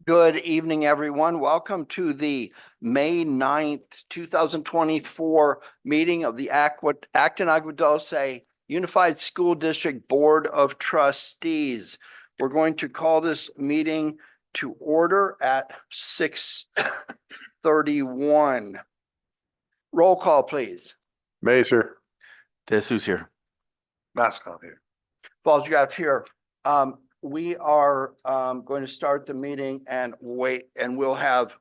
Good evening, everyone. Welcome to the May 9th, 2024 meeting of the Acton Agua Dulce Unified School District Board of Trustees. We're going to call this meeting to order at 6:31. Roll call, please. Mazer. Who's here? Mascon here. Falls here. We are going to start the meeting and wait, and we'll have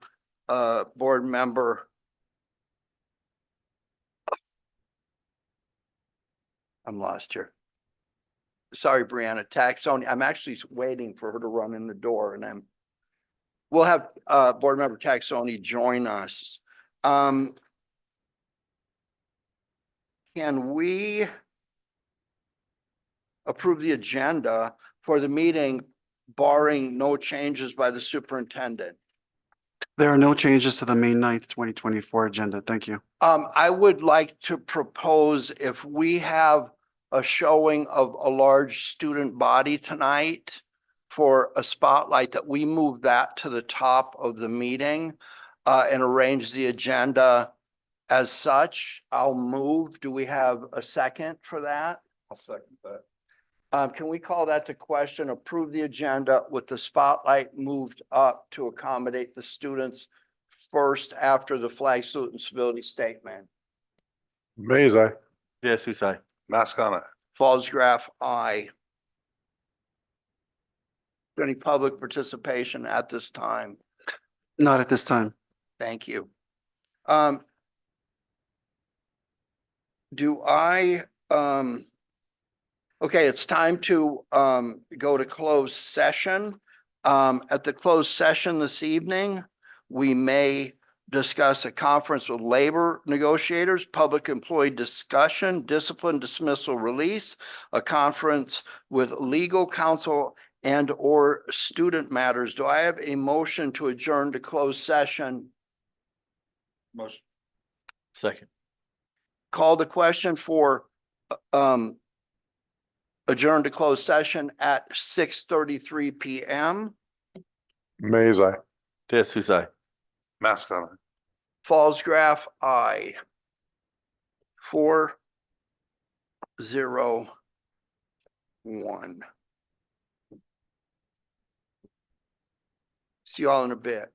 a board member. I'm lost here. Sorry, Brianna, Taxoni. I'm actually waiting for her to run in the door and we'll have board member Taxoni join us. Can we approve the agenda for the meeting barring no changes by the superintendent? There are no changes to the May 9th, 2024 agenda. Thank you. I would like to propose, if we have a showing of a large student body tonight for a spotlight, that we move that to the top of the meeting and arrange the agenda as such. I'll move. Do we have a second for that? I'll second that. Can we call that to question? Approve the agenda with the spotlight moved up to accommodate the students first after the flag salute and civility statement. Mazer. Who's I? Mascon. Fallsgraf, aye. Any public participation at this time? Not at this time. Thank you. Okay, it's time to go to closed session. At the closed session this evening, we may discuss a conference with labor negotiators, public employee discussion, discipline, dismissal, release, a conference with legal counsel and or student matters. Do I have a motion to adjourn to closed session? Motion. Second. Call the question for adjourn to closed session at 6:33 p.m. Mazer. Who's I? Mascon. Fallsgraf, aye. 4-0-1. See you all in a bit.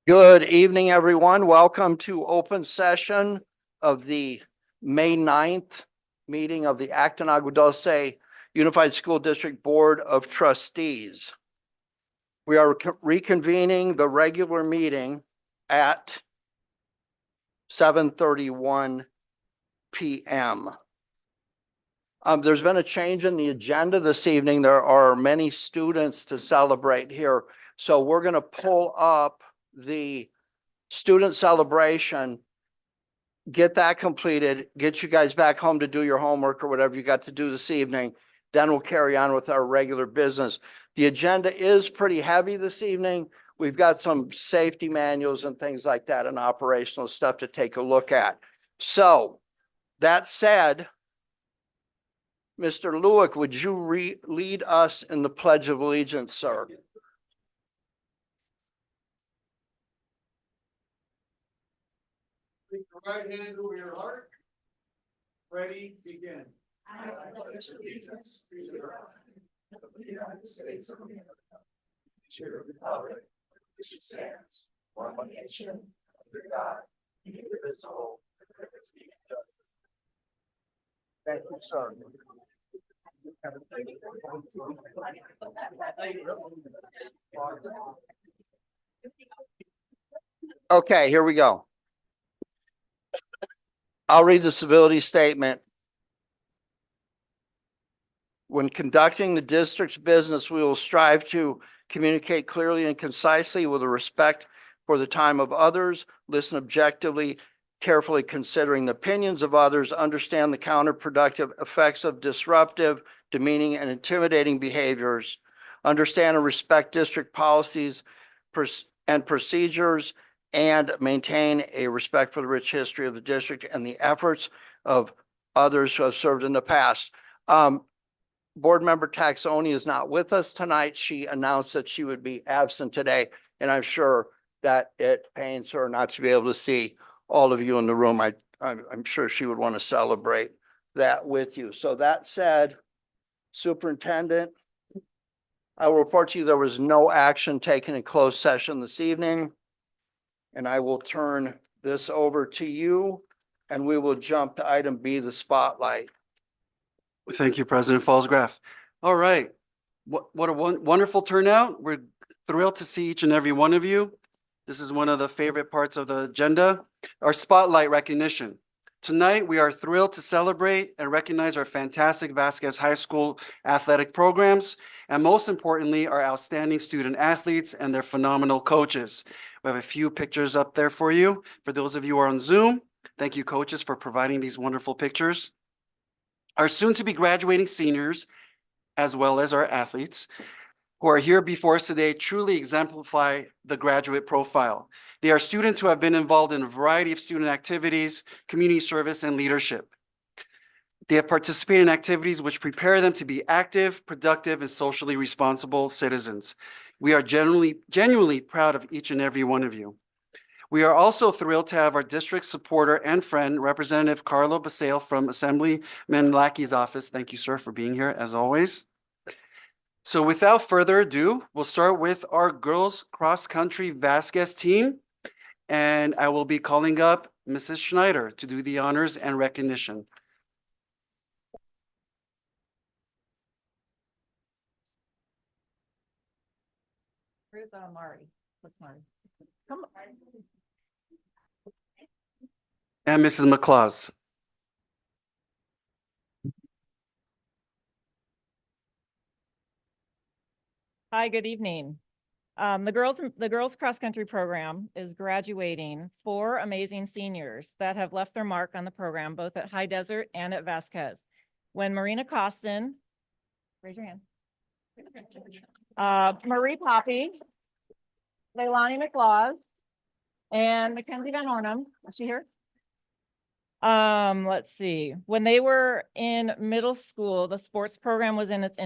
Good evening, everyone. Welcome to open session of the May 9th meeting of the Acton Agua Dulce Unified School District Board of Trustees. We are reconvening the regular meeting at 7:31 p.m. There's been a change in the agenda this evening. There are many students to celebrate here. So we're going to pull up the student celebration, get that completed, get you guys back home to do your homework or whatever you got to do this evening. Then we'll carry on with our regular business. The agenda is pretty heavy this evening. We've got some safety manuals and things like that and operational stuff to take a look at. So that said, Mr. Lewick, would you lead us in the Pledge of Allegiance, sir? Take your right hand over your heart. Ready, begin. I pledge allegiance to the flag of the United States of America, to the republic which stands one nation under God, indivisible, with liberty and justice. Thank you, sir. Okay, here we go. I'll read the civility statement. When conducting the district's business, we will strive to communicate clearly and concisely with a respect for the time of others, listen objectively, carefully considering the opinions of others, understand the counterproductive effects of disruptive, demeaning, and intimidating behaviors, understand and respect district policies and procedures, and maintain a respect for the rich history of the district and the efforts of others who have served in the past. Board member Taxoni is not with us tonight. She announced that she would be absent today, and I'm sure that it pains her not to be able to see all of you in the room. I'm sure she would want to celebrate that with you. So that said, Superintendent, I will report to you there was no action taken in closed session this evening. And I will turn this over to you, and we will jump to item B, the spotlight. Thank you, President Falsgraf. All right. What a wonderful turnout. We're thrilled to see each and every one of you. This is one of the favorite parts of the agenda, our spotlight recognition. Tonight, we are thrilled to celebrate and recognize our fantastic Vasquez High School athletic programs, and most importantly, our outstanding student athletes and their phenomenal coaches. We have a few pictures up there for you. For those of you who are on Zoom, thank you, coaches, for providing these wonderful pictures. Our soon-to-be graduating seniors, as well as our athletes, who are here before us today, truly exemplify the graduate profile. They are students who have been involved in a variety of student activities, community service, and leadership. They have participated in activities which prepare them to be active, productive, and socially responsible citizens. We are genuinely proud of each and every one of you. We are also thrilled to have our district supporter and friend, Representative Carlo Basale from Assemblyman Lackey's office. Thank you, sir, for being here, as always. So without further ado, we'll start with our girls cross-country Vasquez team. And I will be calling up Mrs. Schneider to do the honors and recognition. Where's Mari? What's Mari? Come on. And Mrs. McClaus. Hi, good evening. The girls cross country program is graduating 4 amazing seniors that have left their mark on the program, both at High Desert and at Vasquez. When Marina Costin, raise your hand. Marie Poppy, Leilani McLaws, and Mackenzie Van Hornum. Is she here? Let's see. When they were in middle school, the sports program was in its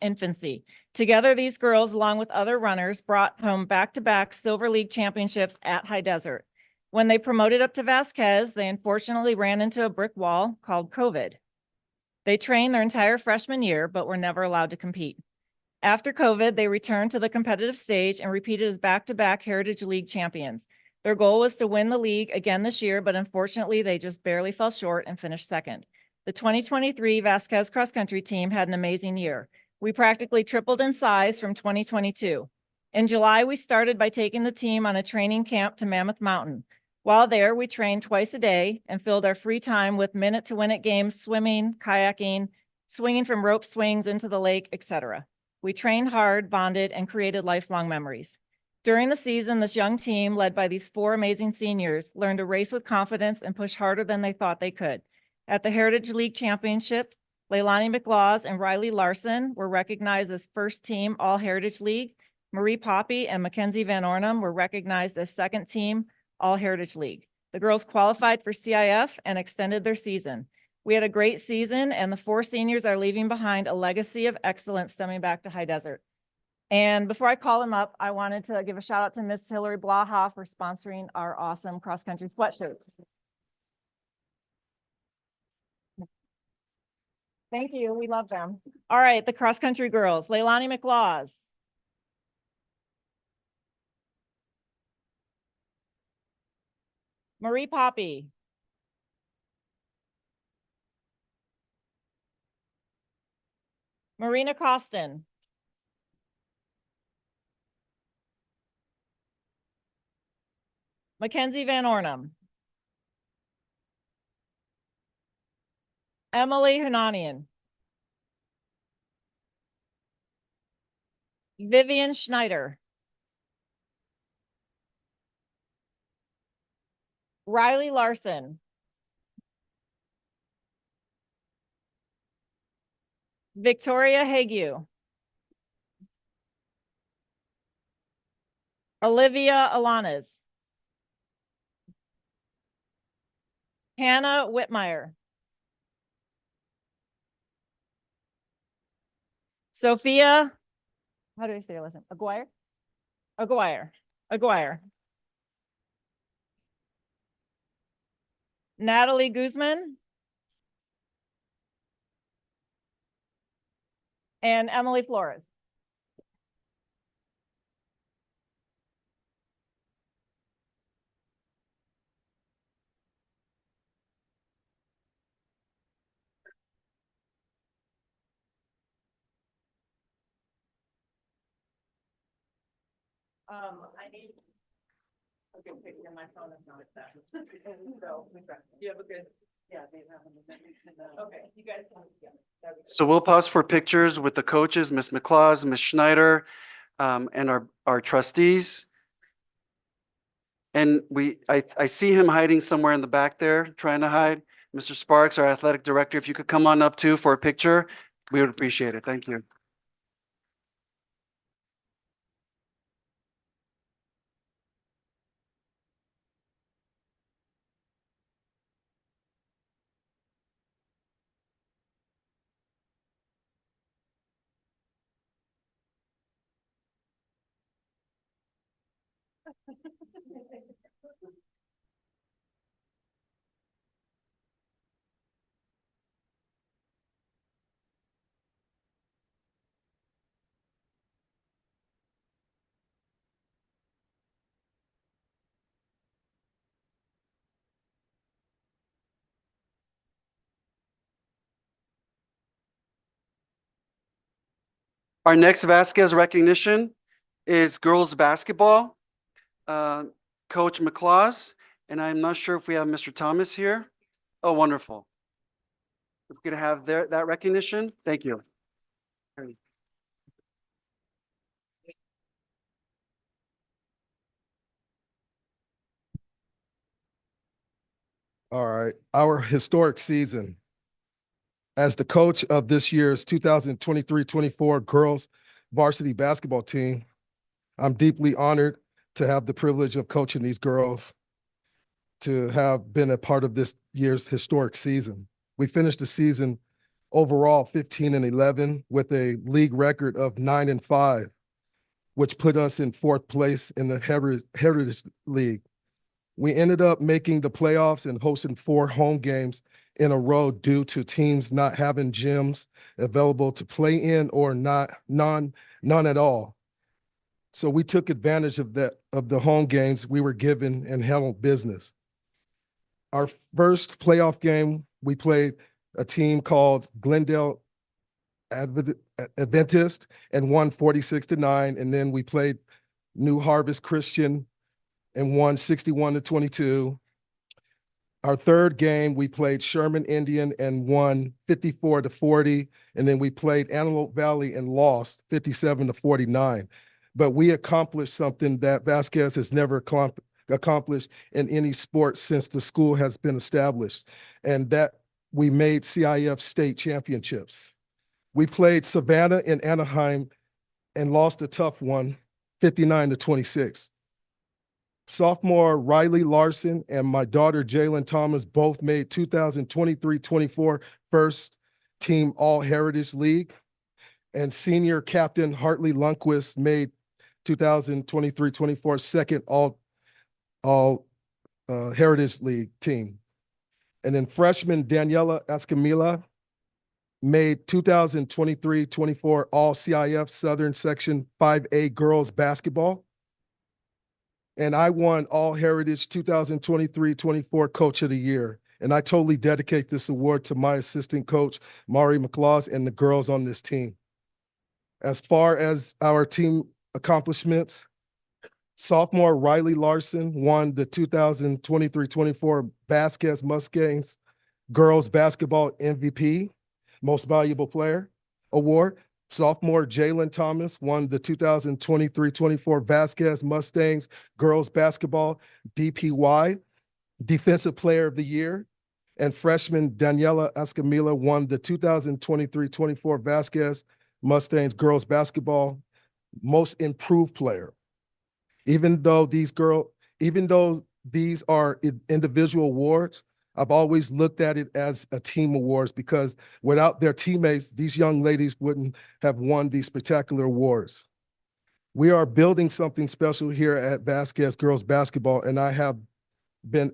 infancy. Together, these girls, along with other runners, brought home back-to-back Silver League championships at High Desert. When they promoted up to Vasquez, they unfortunately ran into a brick wall called COVID. They trained their entire freshman year, but were never allowed to compete. After COVID, they returned to the competitive stage and repeated as back-to-back Heritage League champions. Their goal was to win the league again this year, but unfortunately, they just barely fell short and finished second. The 2023 Vasquez cross country team had an amazing year. We practically tripled in size from 2022. In July, we started by taking the team on a training camp to Mammoth Mountain. While there, we trained twice a day and filled our free time with minute-to-win-it games, swimming, kayaking, swinging from rope swings into the lake, etc. We trained hard, bonded, and created lifelong memories. During the season, this young team, led by these 4 amazing seniors, learned to race with confidence and push harder than they thought they could. At the Heritage League Championship, Leilani McLaws and Riley Larson were recognized as first team All Heritage League. Marie Poppy and Mackenzie Van Ornum were recognized as second team All Heritage League. The girls qualified for CIF and extended their season. We had a great season, and the 4 seniors are leaving behind a legacy of excellence stemming back to High Desert. And before I call them up, I wanted to give a shout out to Miss Hillary Blaha for sponsoring our awesome cross-country sweatshirts. Thank you. We love them. All right, the cross-country girls, Leilani McLaws. Marie Poppy. Marina Costin. Mackenzie Van Ornum. Emily Hunanian. Vivian Schneider. Riley Larson. Victoria Hague. Olivia Alanes. Hannah Whitmire. Sophia, how do I say your last name? Aguirre? Aguirre. Natalie Guzman. And Emily Flores. I need. Okay, picture my phone is not that. So, you have a good, yeah, they have. Okay, you guys. So we'll pause for pictures with the coaches, Ms. McLaws, Ms. Schneider, and our trustees. And I see him hiding somewhere in the back there, trying to hide. Mr. Sparks, our athletic director, if you could come on up too for a picture, we would appreciate it. Thank you. Our next Vasquez recognition is girls basketball. Coach McLaws, and I'm not sure if we have Mr. Thomas here. Oh, wonderful. We're going to have that recognition. Thank you. All right, our historic season. As the coach of this year's 2023-24 girls varsity basketball team, I'm deeply honored to have the privilege of coaching these girls, to have been a part of this year's historic season. We finished the season overall 15-11 with a league record of 9-5, which put us in 4th place in the Heritage League. We ended up making the playoffs and hosting 4 home games in a row due to teams not having gyms available to play in or none at all. So we took advantage of the home games we were given and handled business. Our first playoff game, we played a team called Glendale Adventist and won 46-9. And then we played New Harvest Christian and won 61-22. Our third game, we played Sherman Indian and won 54-40. And then we played Antelope Valley and lost 57-49. But we accomplished something that Vasquez has never accomplished in any sport since the school has been established, and that we made CIF state championships. We played Savannah and Anaheim and lost a tough one, 59-26. Sophomore Riley Larson and my daughter Jalen Thomas both made 2023-24 first team All Heritage League, and senior captain Hartley Lundquist made 2023-24 second All Heritage League team. And then freshman Daniela Escamilla made 2023-24 All CIF Southern Section 5A Girls Basketball. And I won All Heritage 2023-24 Coach of the Year. And I totally dedicate this award to my assistant coach, Mari McLaws, and the girls on this team. As far as our team accomplishments, sophomore Riley Larson won the 2023-24 Vasquez Mustangs Girls Basketball MVP, Most Valuable Player Award. Sophomore Jalen Thomas won the 2023-24 Vasquez Mustangs Girls Basketball DPY, Defensive Player of the Year. And freshman Daniela Escamilla won the 2023-24 Vasquez Mustangs Girls Basketball Most Improved Player. Even though these are individual awards, I've always looked at it as a team awards, because without their teammates, these young ladies wouldn't have won these spectacular awards. We are building something special here at Vasquez Girls Basketball, and I have been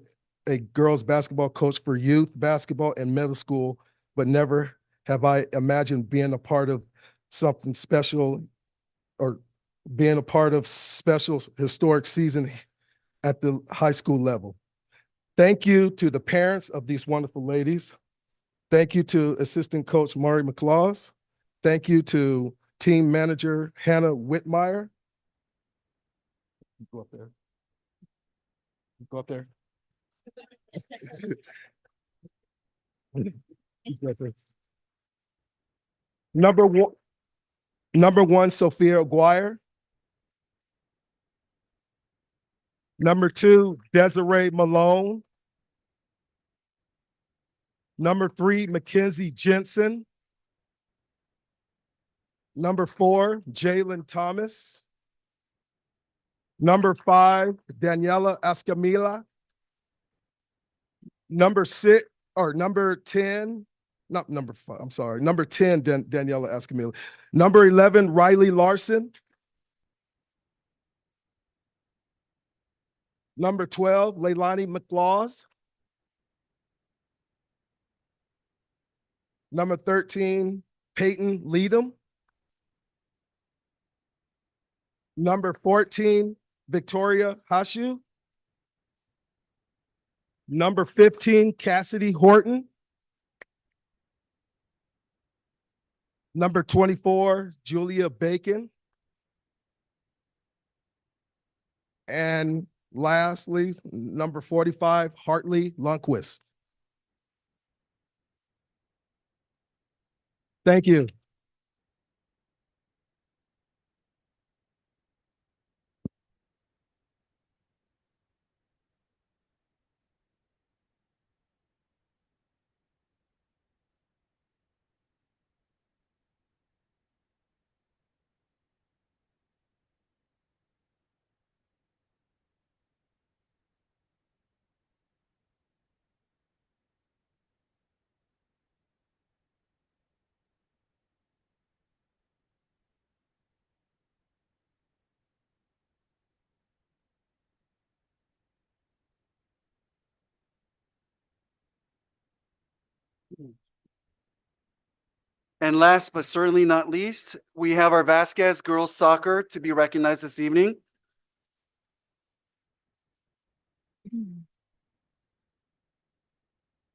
a girls basketball coach for youth basketball and middle school, but never have I imagined being a part of something special or being a part of special historic season at the high school level. Thank you to the parents of these wonderful ladies. Thank you to assistant coach Mari McLaws. Thank you to team manager Hannah Whitmire. Go up there. Go up there. Go up there. Number one, Sophia Aguirre. Number 2, Desiree Malone. Number 3, Mackenzie Jensen. Number 4, Jalen Thomas. Number 5, Daniela Escamilla. Number 10, not number 5, I'm sorry. Number 10, Daniela Escamilla. Number 11, Riley Larson. Number 12, Leilani McLaws. Number 13, Peyton Leadham. Number 14, Victoria Hashu. Number 15, Cassidy Horton. Number 24, Julia Bacon. And lastly, number 45, Hartley Lundquist. Thank you. And last but certainly not least, we have our Vasquez girls soccer to be recognized this evening.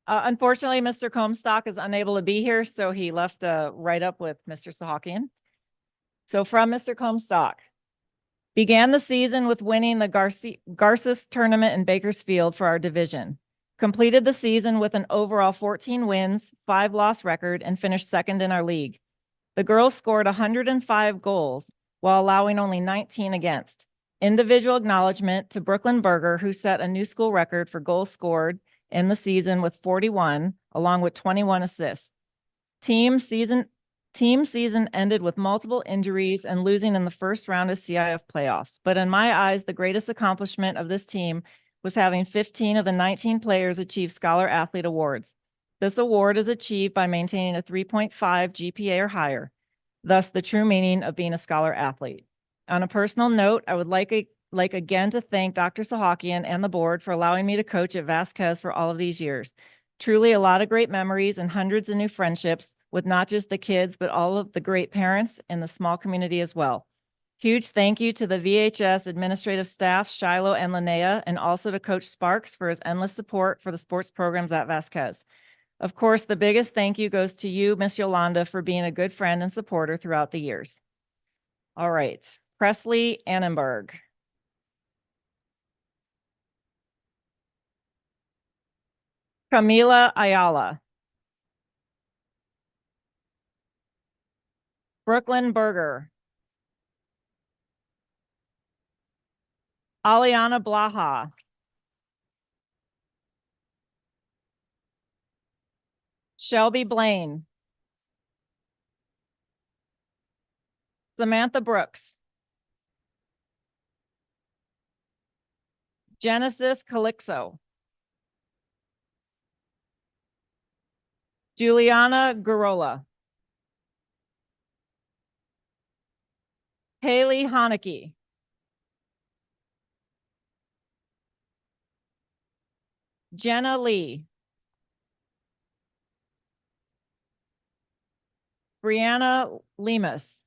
Unfortunately, Mr. Comstock is unable to be here, so he left a write-up with Mr. Sahakian. So from Mr. Comstock. Began the season with winning the Garces tournament in Bakersfield for our division. Completed the season with an overall 14 wins, 5-loss record, and finished second in our league. The girls scored 105 goals while allowing only 19 against. Individual acknowledgement to Brooklyn Berger, who set a new school record for goals scored in the season with 41, along with 21 assists. Team season ended with multiple injuries and losing in the first round of CIF playoffs. But in my eyes, the greatest accomplishment of this team was having 15 of the 19 players achieve Scholar Athlete awards. This award is achieved by maintaining a 3.5 GPA or higher, thus the true meaning of being a scholar athlete. On a personal note, I would like again to thank Dr. Sahakian and the board for allowing me to coach at Vasquez for all of these years. Truly a lot of great memories and hundreds of new friendships with not just the kids, but all of the great parents and the small community as well. Huge thank you to the VHS administrative staff, Shiloh and Linnea, and also to Coach Sparks for his endless support for the sports programs at Vasquez. Of course, the biggest thank you goes to you, Miss Yolanda, for being a good friend and supporter throughout the years. All right, Presley Annenberg. Camila Ayala. Brooklyn Berger. Aliana Blaha. Shelby Blaine. Samantha Brooks. Genesis Calixo. Juliana Garola. Haley Haneke. Jenna Lee. Brianna Lemus.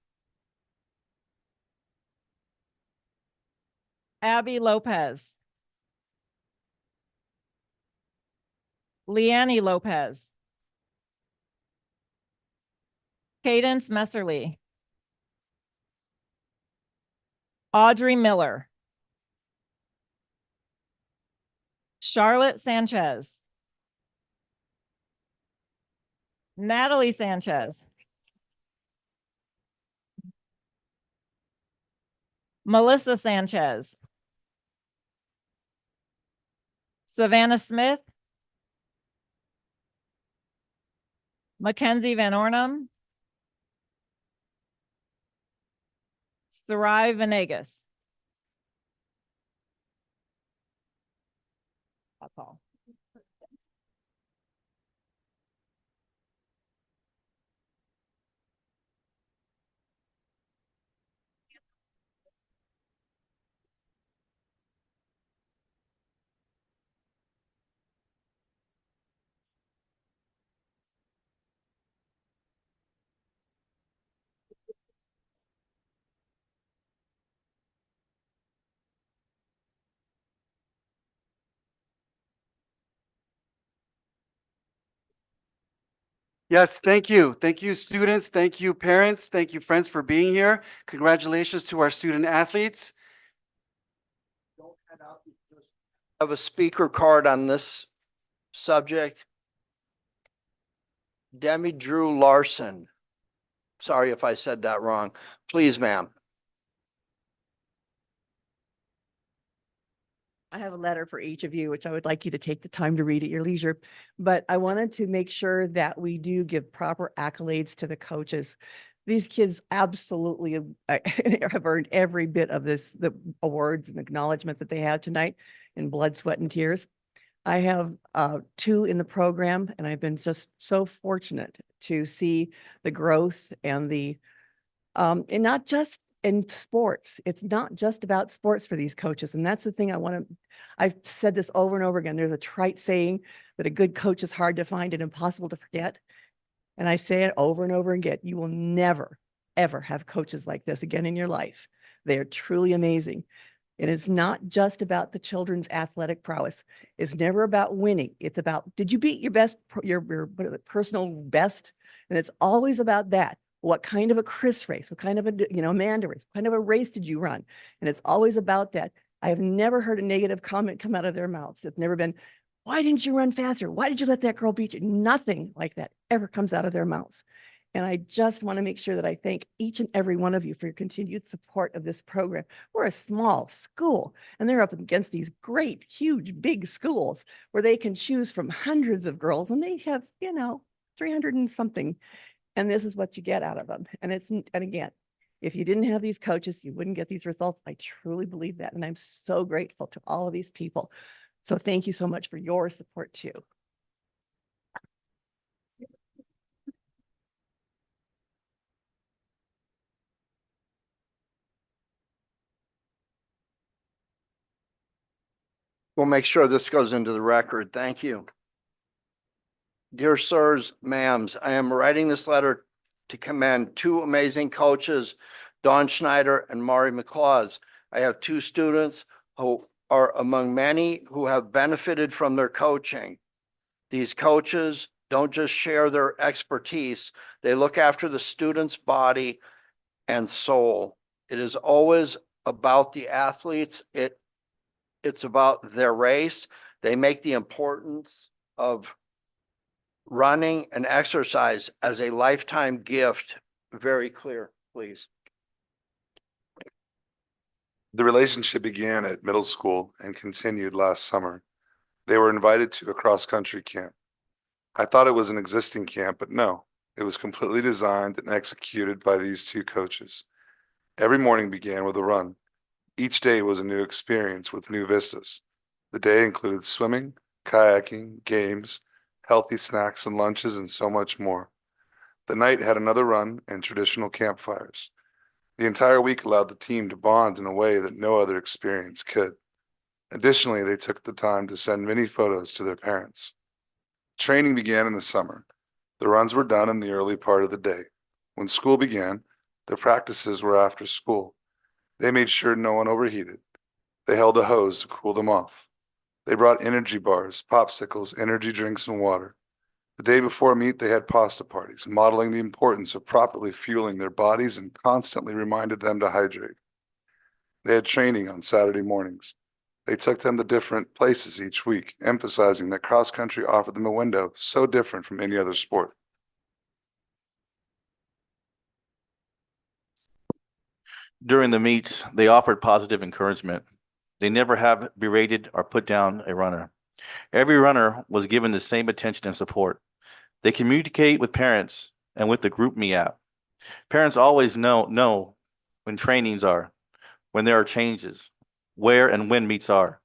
Abby Lopez. Leanne Lopez. Cadence Messerly. Audrey Miller. Charlotte Sanchez. Natalie Sanchez. Melissa Sanchez. Savannah Smith. Mackenzie Van Ornum. Sarai Venegas. That's all. Yes, thank you. Thank you, students. Thank you, parents. Thank you, friends, for being here. Congratulations to our student athletes. I have a speaker card on this subject. Demi Drew Larson. Sorry if I said that wrong. Please, ma'am. I have a letter for each of you, which I would like you to take the time to read at your leisure. But I wanted to make sure that we do give proper accolades to the coaches. These kids absolutely have earned every bit of the awards and acknowledgement that they have tonight in blood, sweat, and tears. I have 2 in the program, and I've been just so fortunate to see the growth and the and not just in sports. It's not just about sports for these coaches. And that's the thing I've said this over and over again. There's a trite saying that a good coach is hard to find and impossible to forget. And I say it over and over again. You will never, ever have coaches like this again in your life. They are truly amazing. And it's not just about the children's athletic prowess. It's never about winning. It's about, did you beat your best, your what is it, personal best? And it's always about that. What kind of a Chris race? What kind of a, Amanda race? What kind of a race did you run? And it's always about that. I have never heard a negative comment come out of their mouths. It's never been, why didn't you run faster? Why did you let that girl beat you? Nothing like that ever comes out of their mouths. And I just want to make sure that I thank each and every one of you for your continued support of this program. We're a small school, and they're up against these great, huge, big schools where they can choose from hundreds of girls, and they have, 300 and something. And this is what you get out of them. And again, if you didn't have these coaches, you wouldn't get these results. I truly believe that. And I'm so grateful to all of these people. So thank you so much for your support too. We'll make sure this goes into the record. Thank you. Dear sirs, ma'ams, I am writing this letter to commend two amazing coaches, Dawn Schneider and Mari McClaws. I have two students who are among many who have benefited from their coaching. These coaches don't just share their expertise, they look after the student's body and soul. It is always about the athletes. It's about their race. They make the importance of running and exercise as a lifetime gift very clear, please. The relationship began at middle school and continued last summer. They were invited to a cross-country camp. I thought it was an existing camp, but no, it was completely designed and executed by these two coaches. Every morning began with a run. Each day was a new experience with new vistas. The day included swimming, kayaking, games, healthy snacks and lunches, and so much more. The night had another run and traditional campfires. The entire week allowed the team to bond in a way that no other experience could. Additionally, they took the time to send many photos to their parents. Training began in the summer. The runs were done in the early part of the day. When school began, the practices were after school. They made sure no one overheated. They held a hose to cool them off. They brought energy bars, popsicles, energy drinks, and water. The day before meet, they had pasta parties, modeling the importance of properly fueling their bodies and constantly reminded them to hydrate. They had training on Saturday mornings. They took them to different places each week, emphasizing that cross-country offered them a window so different from any other sport. During the meets, they offered positive encouragement. They never have berated or put down a runner. Every runner was given the same attention and support. They communicate with parents and with the GroupMe app. Parents always know when trainings are, when there are changes, where and when meets are.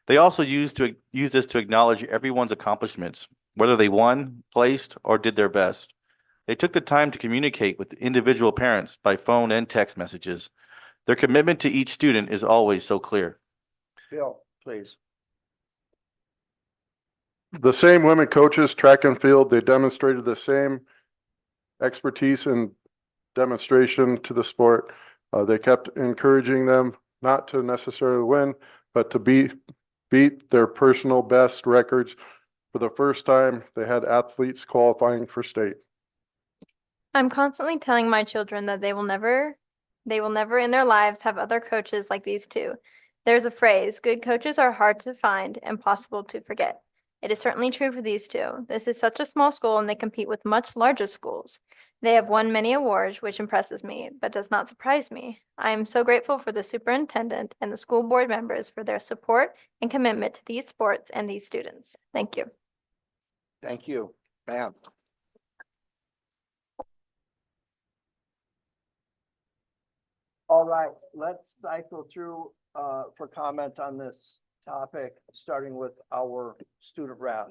They also use this to acknowledge everyone's accomplishments, whether they won, placed, or did their best. They took the time to communicate with individual parents by phone and text messages. Their commitment to each student is always so clear. Bill, please. The same women coaches, track and field, they demonstrated the same expertise and demonstration to the sport. They kept encouraging them not to necessarily win, but to beat their personal best records. For the first time, they had athletes qualifying for state. I'm constantly telling my children that they will never in their lives have other coaches like these two. There's a phrase, good coaches are hard to find, impossible to forget. It is certainly true for these two. This is such a small school and they compete with much larger schools. They have won many awards, which impresses me, but does not surprise me. I am so grateful for the superintendent and the school board members for their support and commitment to these sports and these students. Thank you. Thank you, ma'am. All right, let's cycle through for comment on this topic, starting with our student rep.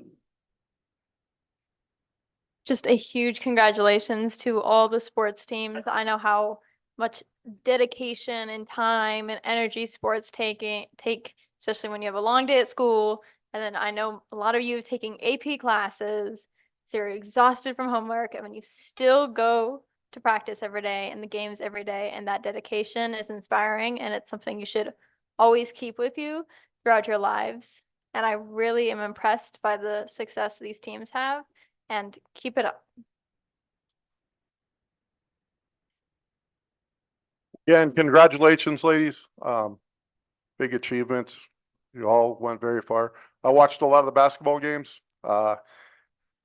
Just a huge congratulations to all the sports teams. I know how much dedication and time and energy sports take, especially when you have a long day at school. And then I know a lot of you taking AP classes, so you're exhausted from homework, and when you still go to practice every day and the games every day, and that dedication is inspiring, and it's something you should always keep with you throughout your lives. And I really am impressed by the success these teams have, and keep it up. Yeah, and congratulations, ladies. Big achievements. You all went very far. I watched a lot of the basketball games. It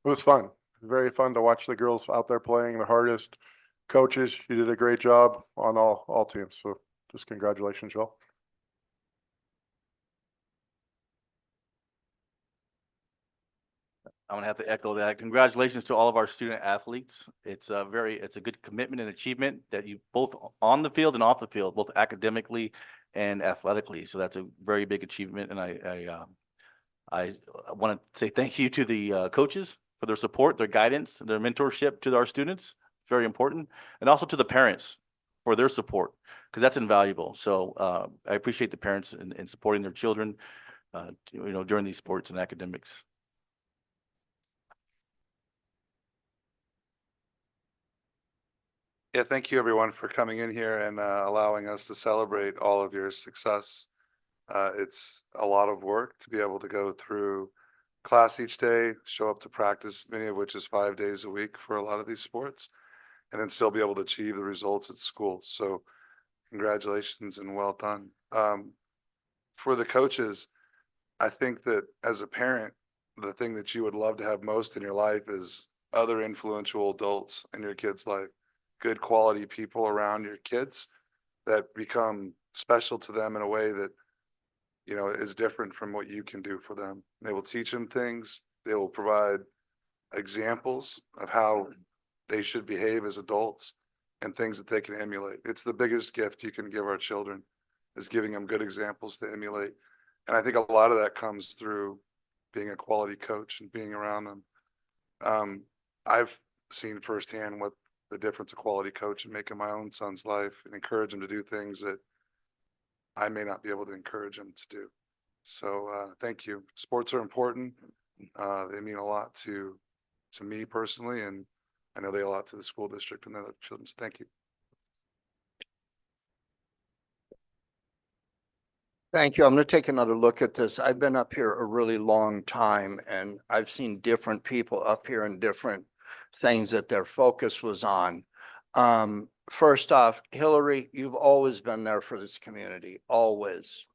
was fun. Very fun to watch the girls out there playing their hardest. Coaches, you did a great job on all teams. So just congratulations, y'all. I'm gonna have to echo that. Congratulations to all of our student athletes. It's a good commitment and achievement that you both on the field and off the field, both academically and athletically. So that's a very big achievement. And I want to say thank you to the coaches for their support, their guidance, their mentorship to our students. Very important. And also to the parents for their support, because that's invaluable. So I appreciate the parents in supporting their children, during these sports and academics. Yeah, thank you everyone for coming in here and allowing us to celebrate all of your success. It's a lot of work to be able to go through class each day, show up to practice, many of which is 5 days a week for a lot of these sports, and then still be able to achieve the results at school. So congratulations and well done. For the coaches, I think that as a parent, the thing that you would love to have most in your life is other influential adults in your kid's life, good quality people around your kids that become special to them in a way that, is different from what you can do for them. They will teach them things. They will provide examples of how they should behave as adults and things that they can emulate. It's the biggest gift you can give our children, is giving them good examples to emulate. And I think a lot of that comes through being a quality coach and being around them. I've seen firsthand what the difference a quality coach and make in my own son's life, and encourage him to do things that I may not be able to encourage him to do. So thank you. Sports are important. They mean a lot to me personally, and I know they a lot to the school district and other children. So thank you. Thank you. I'm going to take another look at this. I've been up here a really long time, and I've seen different people up here and different things that their focus was on. First off, Hillary, you've always been there for this community, always.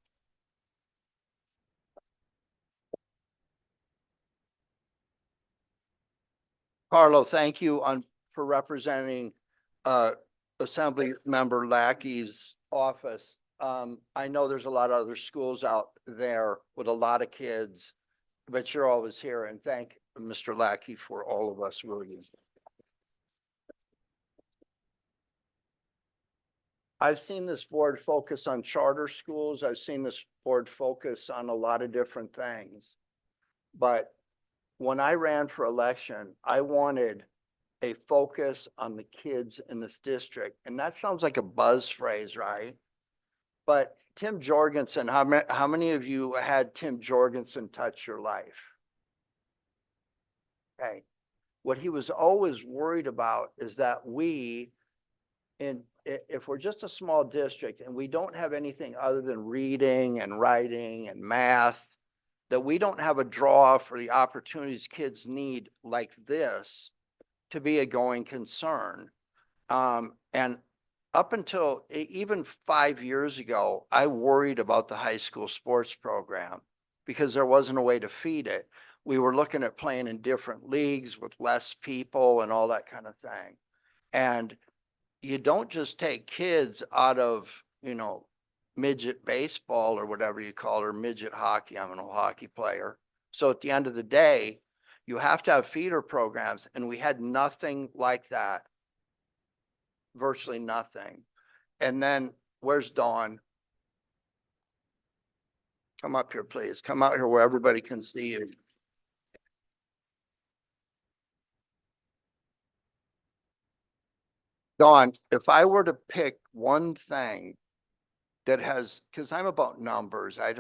Carlo, thank you for representing Assembly Member Lackey's office. I know there's a lot of other schools out there with a lot of kids, but you're always here, and thank Mr. Lackey for all of us, really. I've seen this board focus on charter schools. I've seen this board focus on a lot of different things. But when I ran for election, I wanted a focus on the kids in this district. And that sounds like a buzz phrase, right? But Tim Jorgensen, how many of you had Tim Jorgensen touch your life? Okay. What he was always worried about is that if we're just a small district and we don't have anything other than reading and writing and math, that we don't have a draw for the opportunities kids need like this to be a going concern. And up until even 5 years ago, I worried about the high school sports program because there wasn't a way to feed it. We were looking at playing in different leagues with less people and all that kind of thing. And you don't just take kids out of, midget baseball or whatever you call it, or midget hockey. I'm an old hockey player. So at the end of the day, you have to have feeder programs, and we had nothing like that. Virtually nothing. And then where's Dawn? Come up here, please. Come out here where everybody can see you. Dawn, if I were to pick one thing that has, because I'm about numbers, I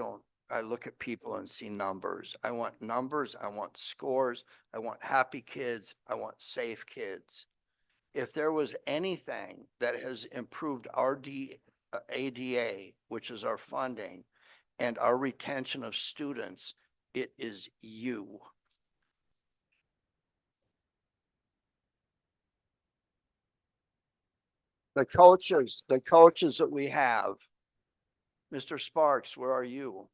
look at people and see numbers. I want numbers, I want scores, I want happy kids, I want safe kids. If there was anything that has improved our ADA, which is our funding, and our retention of students, it is you. The coaches that we have. Mr. Sparks, where are you?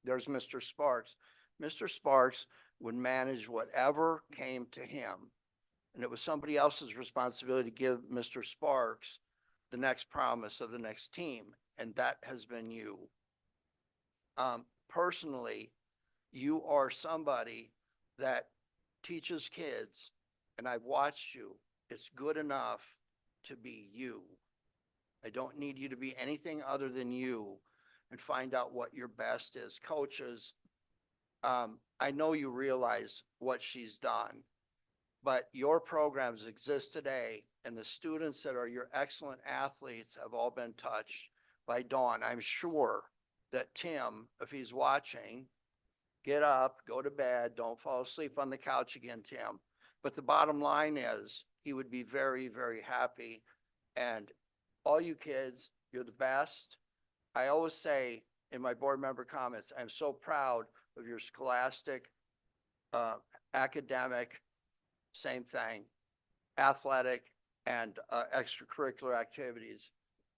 There's Mr. Sparks. Mr. Sparks would manage whatever came to him. And it was somebody else's responsibility to give Mr. Sparks the next promise of the next team. And that has been you. Personally, you are somebody that teaches kids, and I've watched you. It's good enough to be you. I don't need you to be anything other than you, and find out what your best is. Coaches, I know you realize what she's done, but your programs exist today, and the students that are your excellent athletes have all been touched by Dawn. I'm sure that Tim, if he's watching, get up, go to bed, don't fall asleep on the couch again, Tim. But the bottom line is, he would be very, very happy. And all you kids, you're the best. I always say in my board member comments, I'm so proud of your scholastic, academic, same thing, athletic and extracurricular activities.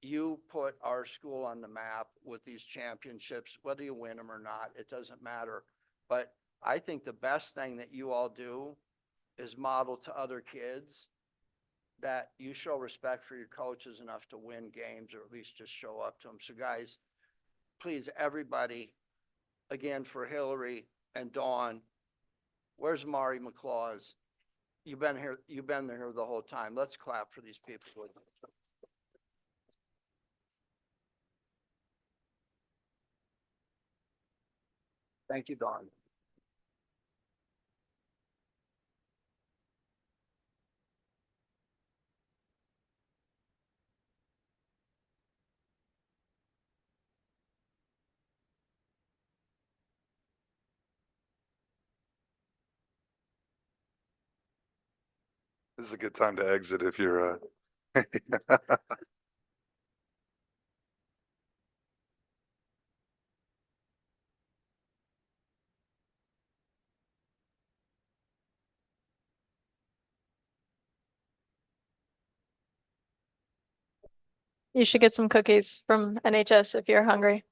You put our school on the map with these championships, whether you win them or not, it doesn't matter. But I think the best thing that you all do is model to other kids that you show respect for your coaches enough to win games, or at least just show up to them. So guys, please, everybody, again, for Hillary and Dawn, where's Mari McClaws? You've been here the whole time. Let's clap for these people. Thank you, Dawn. This is a good time to exit if you're, You should get some cookies from NHS if you're hungry.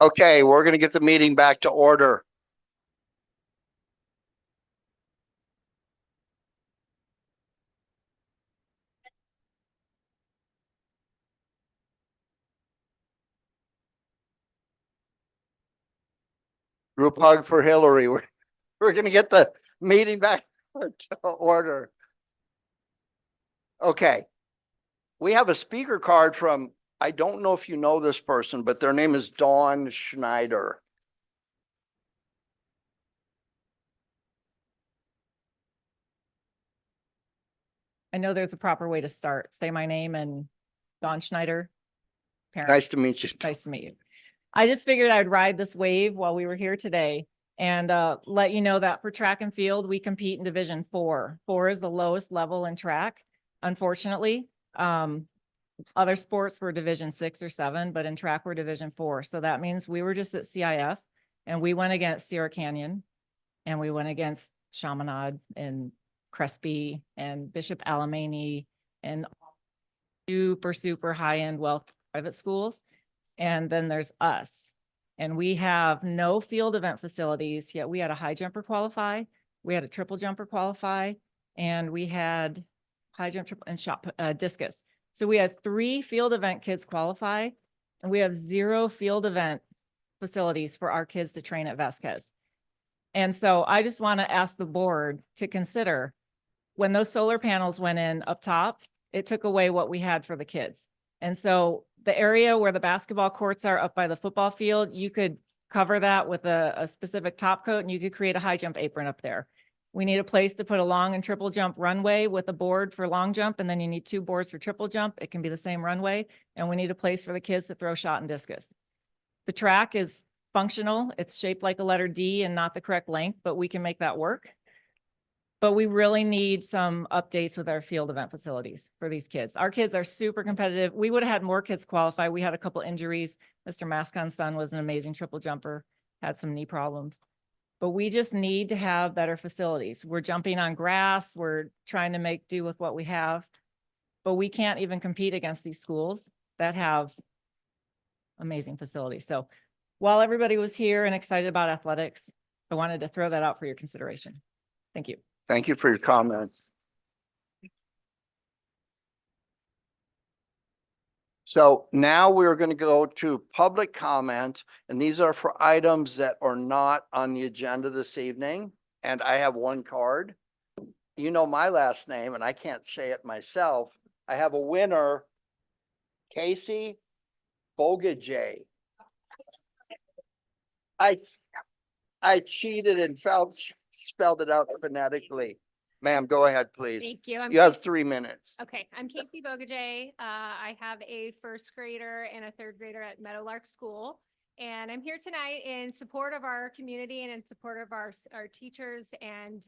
Okay, we're gonna get the meeting back to order. Group hug for Hillary. We're gonna get the meeting back to order. Okay. We have a speaker card from, I don't know if you know this person, but their name is Dawn Schneider. I know there's a proper way to start. Say my name and Dawn Schneider. Parent. Nice to meet you. Nice to meet you. I just figured I'd ride this wave while we were here today and let you know that for track and field, we compete in Division 4. 4 is the lowest level in track, unfortunately. Other sports were Division 6 or 7, but in track we're Division 4. So that means we were just at CIF and we went against Sierra Canyon and we went against Chaminade and Crespi and Bishop Alemany and super high-end wealth private schools. And then there's us. And we have no field event facilities, yet we had a high jumper qualify, we had a triple jumper qualify, and we had high jump, triple, and shot discus. So we had 3 field event kids qualify, and we have 0 field event facilities for our kids to train at Vasquez. And so I just want to ask the board to consider when those solar panels went in up top, it took away what we had for the kids. And so the area where the basketball courts are up by the football field, you could cover that with a specific top coat and you could create a high jump apron up there. We need a place to put a long and triple jump runway with a board for long jump. And then you need 2 boards for triple jump. It can be the same runway. And we need a place for the kids to throw shot and discus. The track is functional. It's shaped like a letter D and not the correct length, but we can make that work. But we really need some updates with our field event facilities for these kids. Our kids are super competitive. We would have had more kids qualify. We had a couple injuries. Mr. Mascon's son was an amazing triple jumper, had some knee problems. But we just need to have better facilities. We're jumping on grass. We're trying to make do with what we have. But we can't even compete against these schools that have amazing facilities. So while everybody was here and excited about athletics, I wanted to throw that out for your consideration. Thank you. Thank you for your comments. So now we're going to go to public comment, and these are for items that are not on the agenda this evening. And I have 1 card. You know my last name, and I can't say it myself. I have a winner, Casey Bogajay. I cheated and spelled it out phonetically. Ma'am, go ahead, please. Thank you. You have 3 minutes. Okay, I'm Casey Bogajay. I have a 1st grader and a 3rd grader at Meadowlark School. And I'm here tonight in support of our community and in support of our teachers and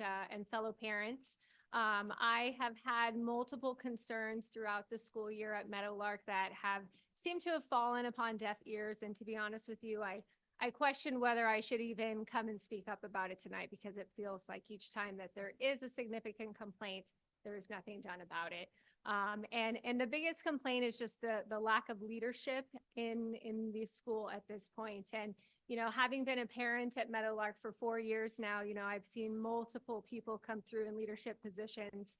fellow parents. I have had multiple concerns throughout the school year at Meadowlark that have seemed to have fallen upon deaf ears. And to be honest with you, I question whether I should even come and speak up about it tonight because it feels like each time that there is a significant complaint, there is nothing done about it. And the biggest complaint is just the lack of leadership in the school at this point. And, you know, having been a parent at Meadowlark for 4 years now, you know, I've seen multiple people come through in leadership positions,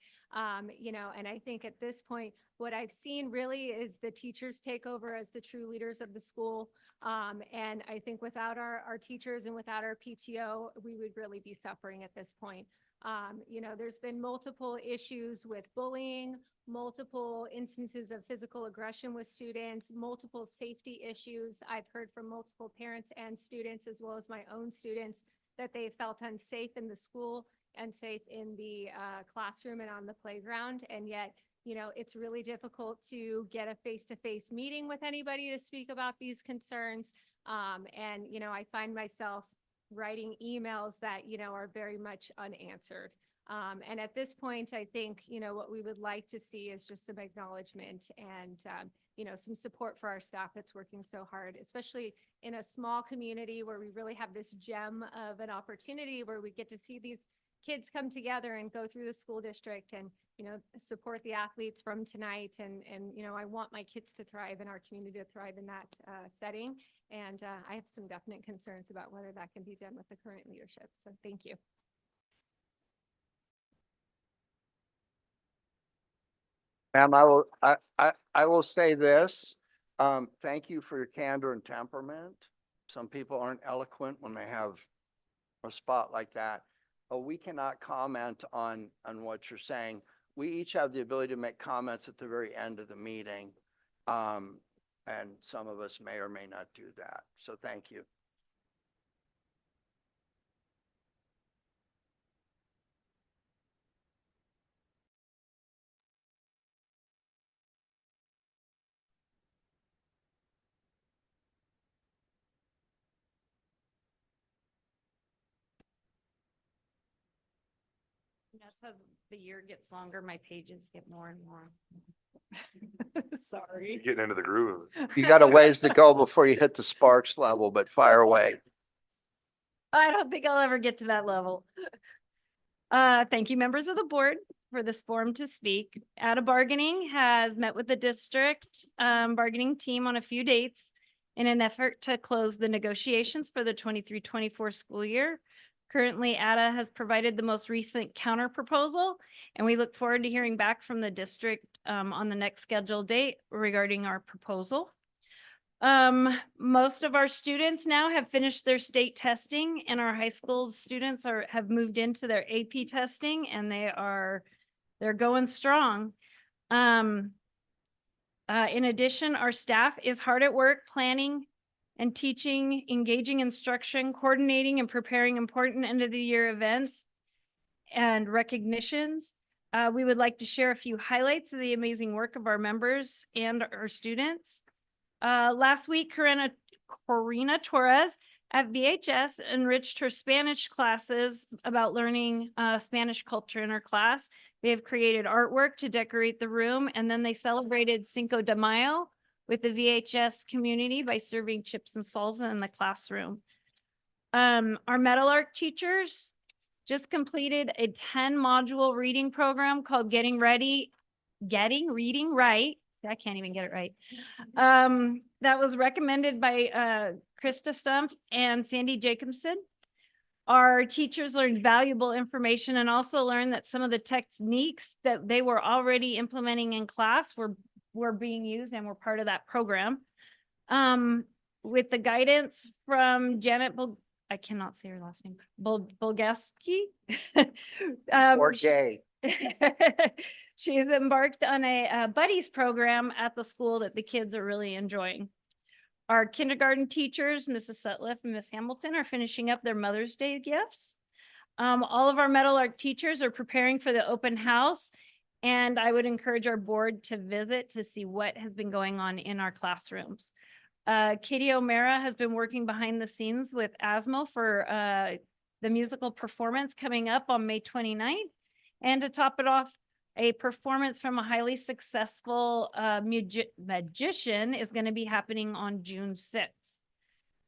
you know, and I think at this point, what I've seen really is the teachers take over as the true leaders of the school. And I think without our teachers and without our PTO, we would really be suffering at this point. You know, there's been multiple issues with bullying, multiple instances of physical aggression with students, multiple safety issues. I've heard from multiple parents and students, as well as my own students, that they felt unsafe in the school, unsafe in the classroom and on the playground. And yet, you know, it's really difficult to get a face-to-face meeting with anybody to speak about these concerns. And, you know, I find myself writing emails that, you know, are very much unanswered. And at this point, I think, you know, what we would like to see is just some acknowledgement and, you know, some support for our staff that's working so hard, especially in a small community where we really have this gem of an opportunity where we get to see kids come together and go through the school district and, you know, support the athletes from tonight. And, you know, I want my kids to thrive and our community to thrive in that setting. And I have some definite concerns about whether that can be done with the current leadership. So thank you. Ma'am, I will say this, thank you for your candor and temperament. Some people aren't eloquent when they have a spot like that. We cannot comment on what you're saying. We each have the ability to make comments at the very end of the meeting. And some of us may or may not do that. So thank you. Just as the year gets longer, my pages get more and more. Sorry. Getting into the groove of it. You got a ways to go before you hit the Sparks level, but fire away. I don't think I'll ever get to that level. Thank you, members of the board, for this forum to speak. Ada Bargaining has met with the district bargaining team on a few dates in an effort to close the negotiations for the 23-24 school year. Currently, Ada has provided the most recent counter proposal, and we look forward to hearing back from the district on the next scheduled date regarding our proposal. Most of our students now have finished their state testing, and our high school students have moved into their AP testing, and they're going strong. In addition, our staff is hard at work planning and teaching, engaging instruction, coordinating and preparing important end of the year events and recognitions. We would like to share a few highlights of the amazing work of our members and our students. Last week, Corina Torres at VHS enriched her Spanish classes about learning Spanish culture in her class. They have created artwork to decorate the room, and then they celebrated Cinco de Mayo with the VHS community by serving chips and salsa in the classroom. Our Meadowlark teachers just completed a 10-module reading program called Getting Reading Right. I can't even get it right. That was recommended by Krista Stumpf and Sandy Jacobson. Our teachers learned valuable information and also learned that some of the techniques that they were already implementing in class were being used and were part of that program. With the guidance from Janet I cannot say her last name, Bulgaski. Or gay. She has embarked on a buddies program at the school that the kids are really enjoying. Our kindergarten teachers, Mrs. Sutliff and Miss Hamilton, are finishing up their Mother's Day gifts. All of our Meadowlark teachers are preparing for the open house, and I would encourage our board to visit to see what has been going on in our classrooms. Katie O'Mara has been working behind the scenes with ASMO for the musical performance coming up on May 29th. And to top it off, a performance from a highly successful magician is going to be happening on June 6th.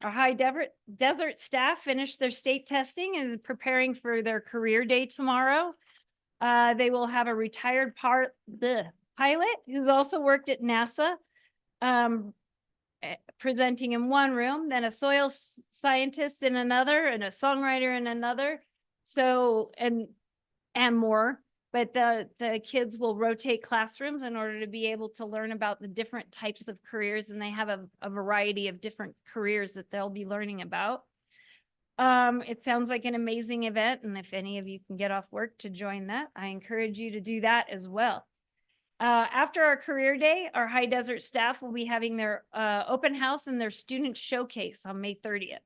Our High Desert staff finished their state testing and is preparing for their career day tomorrow. They will have a retired pilot who's also worked at NASA, presenting in one room, then a soil scientist in another, and a songwriter in another. So, and more. But the kids will rotate classrooms in order to be able to learn about the different types of careers, and they have a variety of different careers that they'll be learning about. It sounds like an amazing event, and if any of you can get off work to join that, I encourage you to do that as well. After our career day, our High Desert staff will be having their open house and their student showcase on May 30th.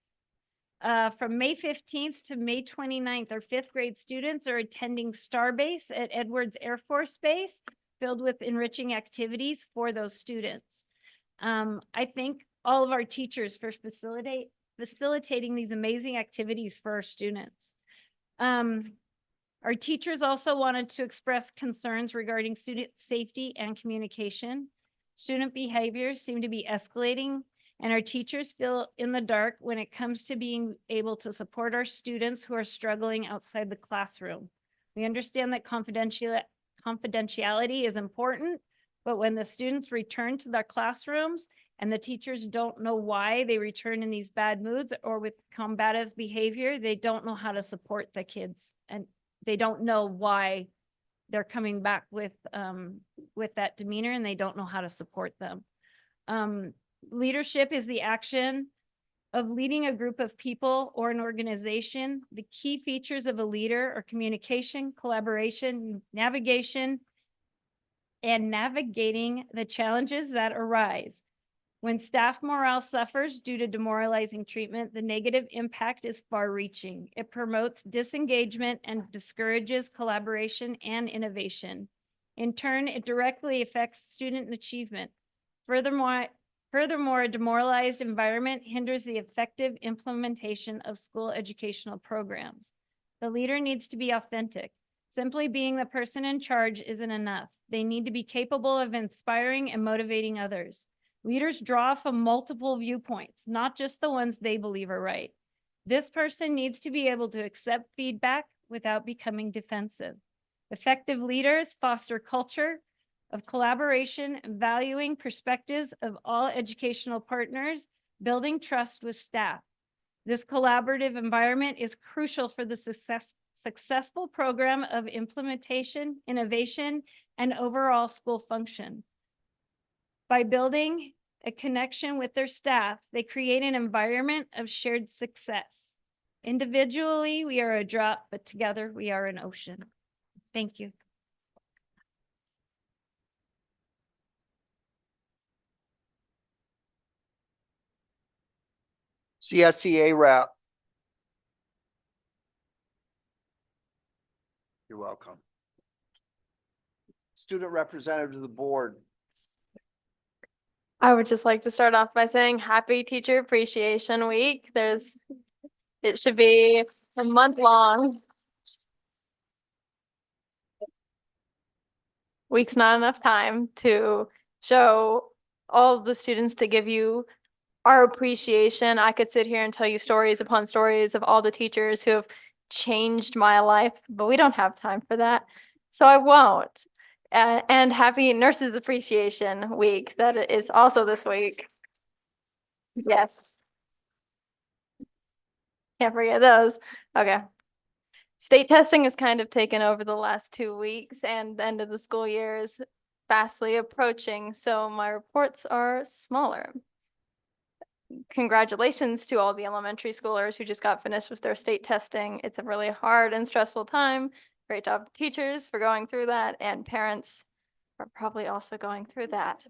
From May 15th to May 29th, our 5th grade students are attending Starbase at Edwards Air Force Base, filled with enriching activities for those students. I thank all of our teachers for facilitating these amazing activities for our students. Our teachers also wanted to express concerns regarding student safety and communication. Student behaviors seem to be escalating and our teachers feel in the dark when it comes to being able to support our students who are struggling outside the classroom. We understand that confidentiality is important, but when the students return to their classrooms and the teachers don't know why they return in these bad moods or with combative behavior, they don't know how to support the kids, and they don't know why they're coming back with that demeanor, and they don't know how to support them. Leadership is the action of leading a group of people or an organization. The key features of a leader are communication, collaboration, navigation, and navigating the challenges that arise. When staff morale suffers due to demoralizing treatment, the negative impact is far-reaching. It promotes disengagement and discourages collaboration and innovation. In turn, it directly affects student achievement. Furthermore, a demoralized environment hinders the effective implementation of school educational programs. The leader needs to be authentic. Simply being the person in charge isn't enough. They need to be capable of inspiring and motivating others. Leaders draw from multiple viewpoints, not just the ones they believe are right. This person needs to be able to accept feedback without becoming defensive. Effective leaders foster culture of collaboration, valuing perspectives of all educational partners, building trust with staff. This collaborative environment is crucial for the successful program of implementation, innovation, and overall school function. By building a connection with their staff, they create an environment of shared success. Individually, we are a drop, but together we are an ocean. Thank you. CSEA rep. You're welcome. Student representative to the board. I would just like to start off by saying Happy Teacher Appreciation Week. It should be a month long. Week's not enough time to show all the students, to give you our appreciation. I could sit here and tell you stories upon stories of all the teachers who have changed my life, but we don't have time for that, so I won't. And happy Nurses Appreciation Week, that is also this week. Yes. Can't forget those. Okay. State testing has kind of taken over the last 2 weeks, and the end of the school year is fastly approaching, so my reports are smaller. Congratulations to all the elementary schoolers who just got finished with their state testing. It's a really hard and stressful time. Great job, teachers, for going through that, and parents are probably also going through that.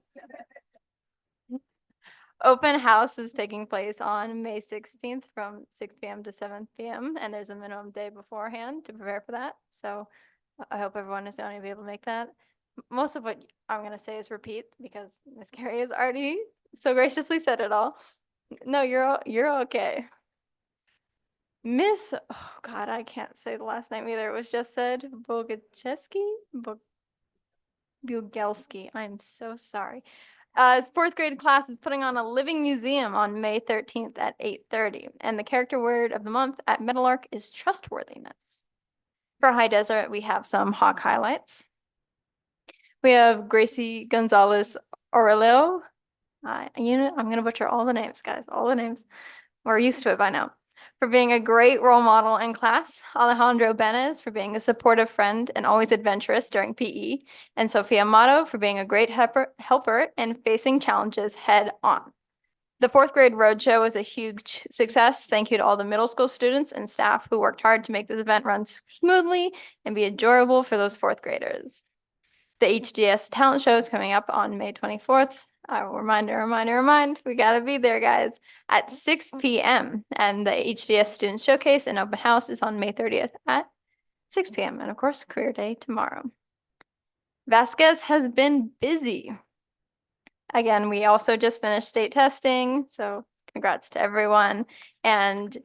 Open house is taking place on May 16th from 6 p.m. to 7 p.m. and there's a minimum day beforehand to prepare for that. So I hope everyone is going to be able to make that. Most of what I'm going to say is repeat because Miss Carrie has already so graciously said it all. No, you're okay. Miss, oh God, I can't say the last name either. It was just said Bugelski. I'm so sorry. His 4th grade class is putting on a living museum on May 13th at 8:30. And the character word of the month at Meadowlark is trustworthiness. For High Desert, we have some Hawk highlights. We have Gracie Gonzalez Aurelio. I'm going to butcher all the names, guys, all the names. We're used to it by now. For being a great role model in class, Alejandro Benez for being a supportive friend and always adventurous during PE, and Sofia Mato for being a great helper and facing challenges head on. The 4th grade roadshow was a huge success. Thank you to all the middle school students and staff who worked hard to make this event run smoothly and be enjoyable for those 4th graders. The HDS talent show is coming up on May 24th. Remind, we gotta be there, guys, at 6 p.m. And the HDS Student Showcase and Open House is on May 30th at 6 p.m. And of course, Career Day tomorrow. Vasquez has been busy. Again, we also just finished state testing, so congrats to everyone. And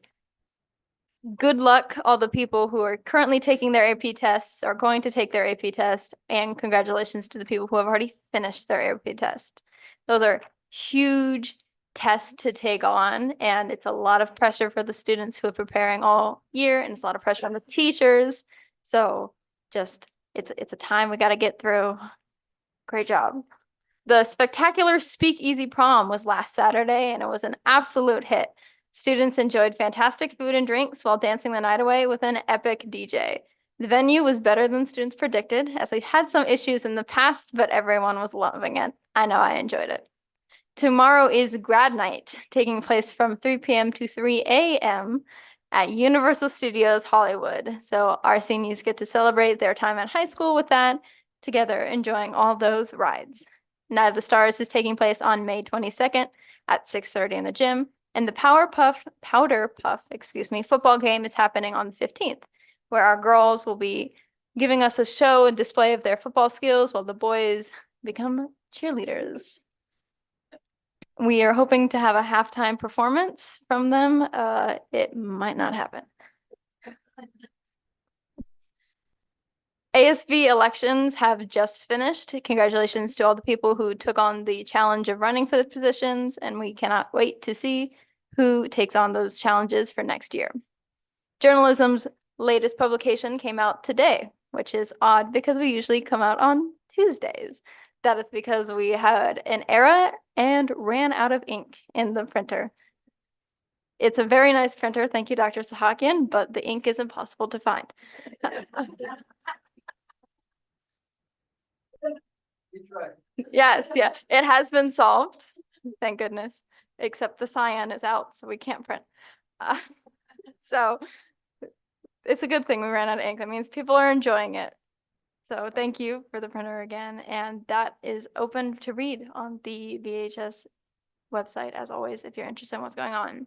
good luck, all the people who are currently taking their AP tests, are going to take their AP test, and congratulations to the people who have already finished their AP test. Those are huge, test to take on, and it's a lot of pressure for the students who are preparing all year, and it's a lot of pressure on the teachers. So just, it's a time we got to get through. Great job. The spectacular Speakeasy Prom was last Saturday, and it was an absolute hit. Students enjoyed fantastic food and drinks while dancing the night away with an epic DJ. The venue was better than students predicted, as we had some issues in the past, but everyone was loving it. I know I enjoyed it. Tomorrow is grad night, taking place from 3 p.m. to 3 a.m. at Universal Studios Hollywood. So our seniors get to celebrate their time at high school with that, together enjoying all those rides. Night of the Stars is taking place on May 22nd at 6:30 in the gym, and the Powder Puff, football game is happening on the 15th, where our girls will be giving us a show and display of their football skills while the boys become cheerleaders. We are hoping to have a halftime performance from them. It might not happen. ASB elections have just finished. Congratulations to all the people who took on the challenge of running for the positions, and we cannot wait to see who takes on those challenges for next year. Journalism's latest publication came out today, which is odd because we usually come out on Tuesdays. That is because we had an error and ran out of ink in the printer. It's a very nice printer. Thank you, Dr. Sahakian, but the ink is impossible to find. Yes, yeah, it has been solved. Thank goodness. Except the cyan is out, so we can't print. So it's a good thing we ran out of ink. That means people are enjoying it. So thank you for the printer again. And that is open to read on the VHS website, as always, if you're interested in what's going on.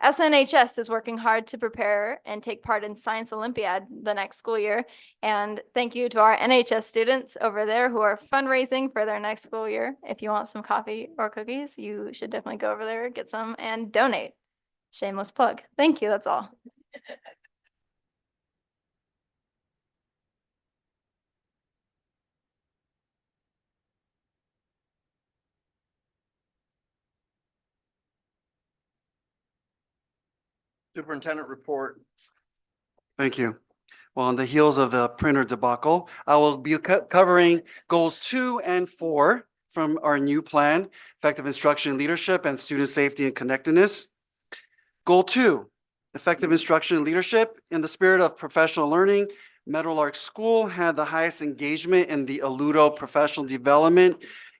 SNHS is working hard to prepare and take part in Science Olympiad the next school year. And thank you to our NHS students over there who are fundraising for their next school year. If you want some coffee or cookies, you should definitely go over there, get some, and donate. Shameless plug. Thank you. That's all. Superintendent report. Thank you. Well, on the heels of the printer debacle, I will be covering goals 2 and 4 from our new plan, effective instruction and leadership and student safety and connectedness. Goal 2, effective instruction and leadership. In the spirit of professional learning, Meadowlark School had the highest engagement in the Aludo professional development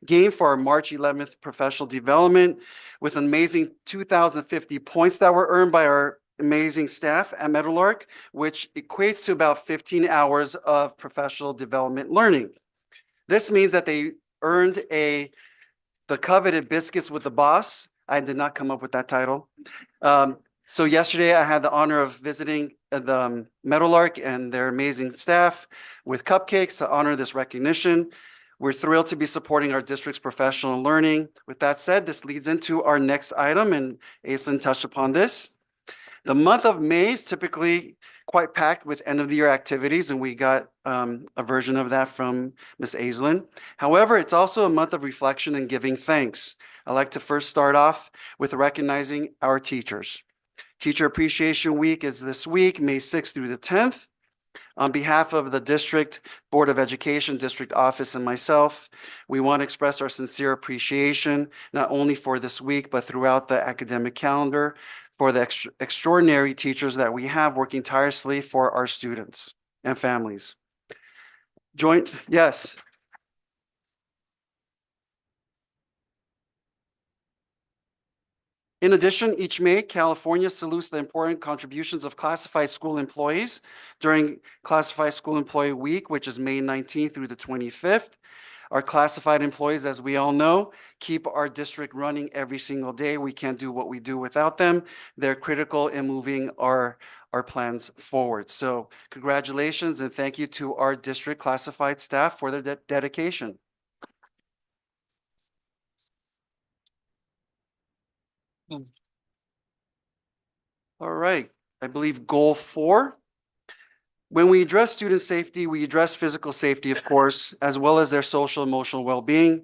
game for our March 11th professional development, with an amazing 2,050 points that were earned by our amazing staff at Meadowlark, which equates to about 15 hours of professional development learning. This means that they earned the coveted Biscuits with the Boss. I did not come up with that title. So yesterday I had the honor of visiting the Meadowlark and their amazing staff with cupcakes to honor this recognition. We're thrilled to be supporting our district's professional learning. With that said, this leads into our next item, and Aislinn touched upon this. The month of May is typically quite packed with end of the year activities, and we got a version of that from Ms. Aislinn. However, it's also a month of reflection and giving thanks. I'd like to first start off with recognizing our teachers. Teacher Appreciation Week is this week, May 6th through the 10th. On behalf of the District Board of Education, District Office, and myself, we want to express our sincere appreciation, not only for this week, but throughout the academic calendar, for the extraordinary teachers that we have working tirelessly for our students and families. Yes. In addition, each May, California salutes the important contributions of classified school employees during Classified School Employee Week, which is May 19th through the 25th. Our classified employees, as we all know, keep our district running every single day. We can't do what we do without them. They're critical in moving our plans forward. So congratulations and thank you to our district classified staff for their dedication. All right, I believe goal 4. When we address student safety, we address physical safety, of course, as well as their social emotional well-being.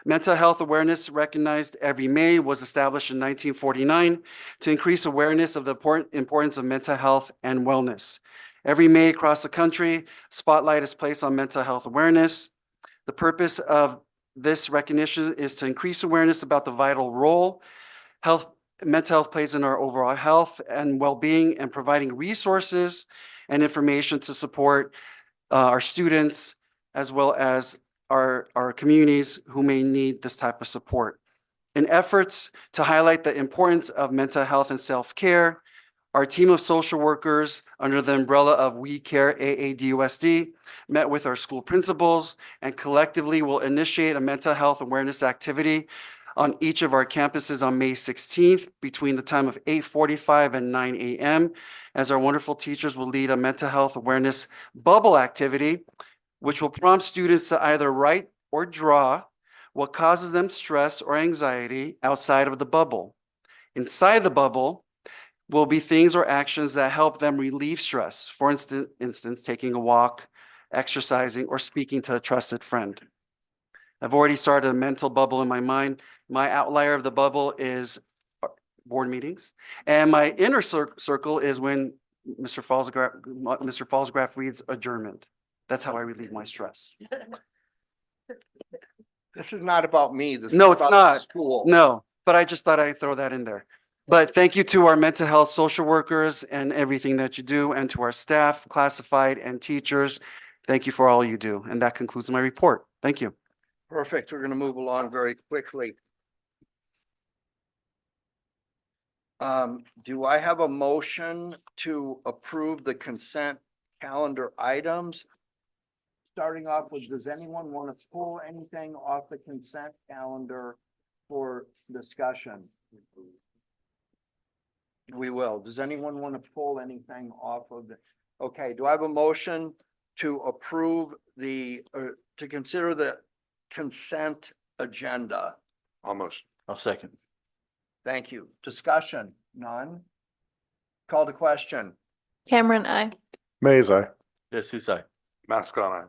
Mental health awareness recognized every May was established in 1949 to increase awareness of the importance of mental health and wellness. Every May across the country, spotlight is placed on mental health awareness. The purpose of this recognition is to increase awareness about the vital role mental health plays in our overall health and well-being, and providing resources and information to support our students as well as our communities who may need this type of support. In efforts to highlight the importance of mental health and self-care, our team of social workers under the umbrella of We Care AADUSD met with our school principals and collectively will initiate a mental health awareness activity on each of our campuses on May 16th between the time of 8:45 and 9 a.m. as our wonderful teachers will lead a mental health awareness bubble activity, which will prompt students to either write or draw what causes them stress or anxiety outside of the bubble. Inside the bubble will be things or actions that help them relieve stress. For instance, taking a walk, exercising, or speaking to a trusted friend. I've already started a mental bubble in my mind. My outlier of the bubble is board meetings. And my inner circle is when Mr. Falsgraf reads adjournment. That's how I relieve my stress. This is not about me. This No, is it's about the not. school. No, but I just thought I'd throw that in there. But thank you to our mental health social workers and everything that you do, and to our staff, classified and teachers. Thank you for all you do. And that concludes my report. Thank you. Perfect. We're going to move along very quickly. Do I have a motion to approve the consent calendar items? Starting off with, does anyone want to pull anything off the consent calendar for discussion? We will. Does anyone want to pull anything off of it? Okay, do I have a motion to approve to consider the consent agenda? Almost. I'll second. Thank you. Discussion? None? Call the question. Cameron, I. Mays, I. Yes, who's I? Mask on.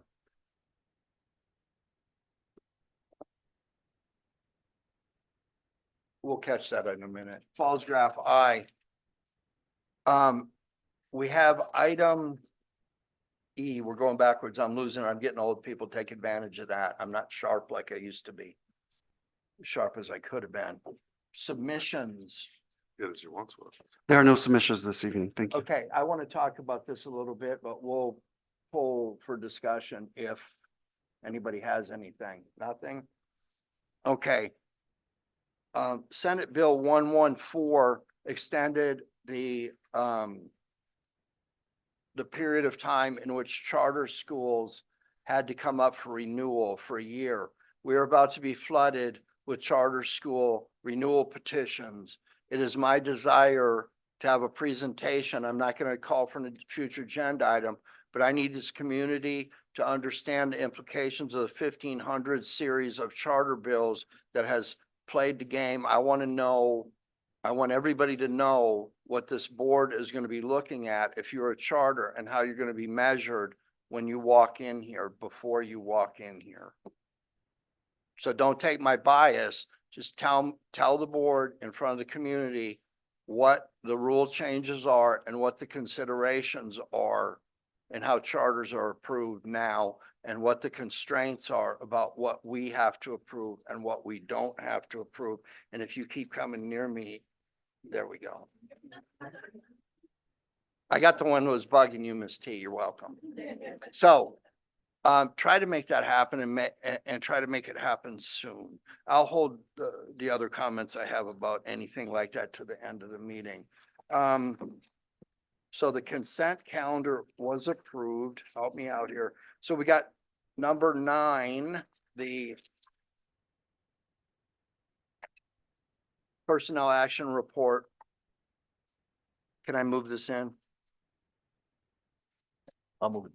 We'll catch that in a minute. Fallsgraph, aye. We have item E. We're going backwards. I'm losing. I'm getting old. People take advantage of that. I'm not sharp like I used to be. As sharp as I could have been. Submissions. Good as your once was. There are no submissions this evening. Thank you. Okay, I want to talk about this a little bit, but we'll pull for discussion if anybody has anything. Nothing? Okay. Senate Bill 114 extended the period of time in which charter schools had to come up for renewal for a year. We are about to be flooded with charter school renewal petitions. It is my desire to have a presentation. I'm not going to call for a future agenda item, but I need this community to understand the implications of the 1500 series of charter bills that has played the game. I want everybody to know what this board is going to be looking at if you're a charter, and how you're going to be measured when you walk in here, before you walk in here. So don't take my bias, just tell the board in front of the community what the rule changes are and what the considerations are, and how charters are approved now, and what the constraints are about what we have to approve and what we don't have to approve. And if you keep coming near me, there we go. I got the one who was bugging you, Miss T. You're welcome. So try to make that happen, and try to make it happen soon. I'll hold the other comments I have about anything like that to the end of the meeting. So the consent calendar was approved. Help me out here. So we got number 9, the personnel action report. Can I move this in? I'll move it.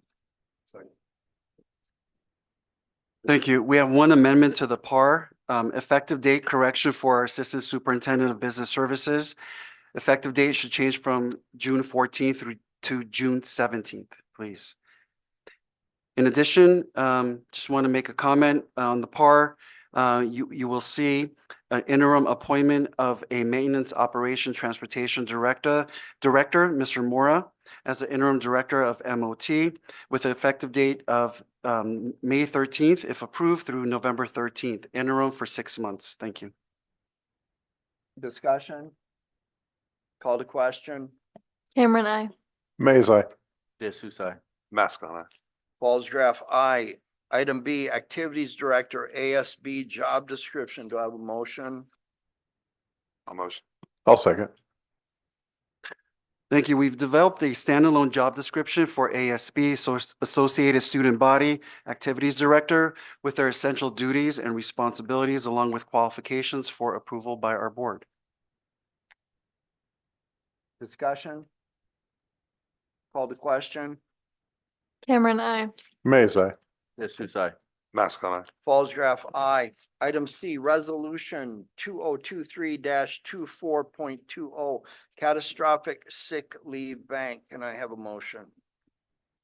Thank you. We have one amendment to the PAR, effective date correction for our Assistant Superintendent of Business Services. Effective date should change from June 14th to June 17th, please. In addition, just want to make a comment on the PAR. You will see an interim appointment of a maintenance operation transportation director, Mr. Mora, as the interim director of MOT with the effective date of May 13th, if approved, through November 13th, interim for 6 months. Thank you. Discussion? Call to question? Cameron, I. Mays, I. Jesus, I. Mask on. Falls graph I. Item B, Activities Director, ASB job description. Do I have a motion? I'll motion. I'll second. Thank you. We've developed a standalone job description for ASB, so Associated Student Body Activities Director, with their essential duties and responsibilities along with qualifications for approval by our board. Discussion? Call to question? Cameron, I. Mays, I. Jesus, I. Mask on. Falls graph I. Item C, Resolution 2023-24.20, Catastrophic Sick Leave Bank. Can I have a motion?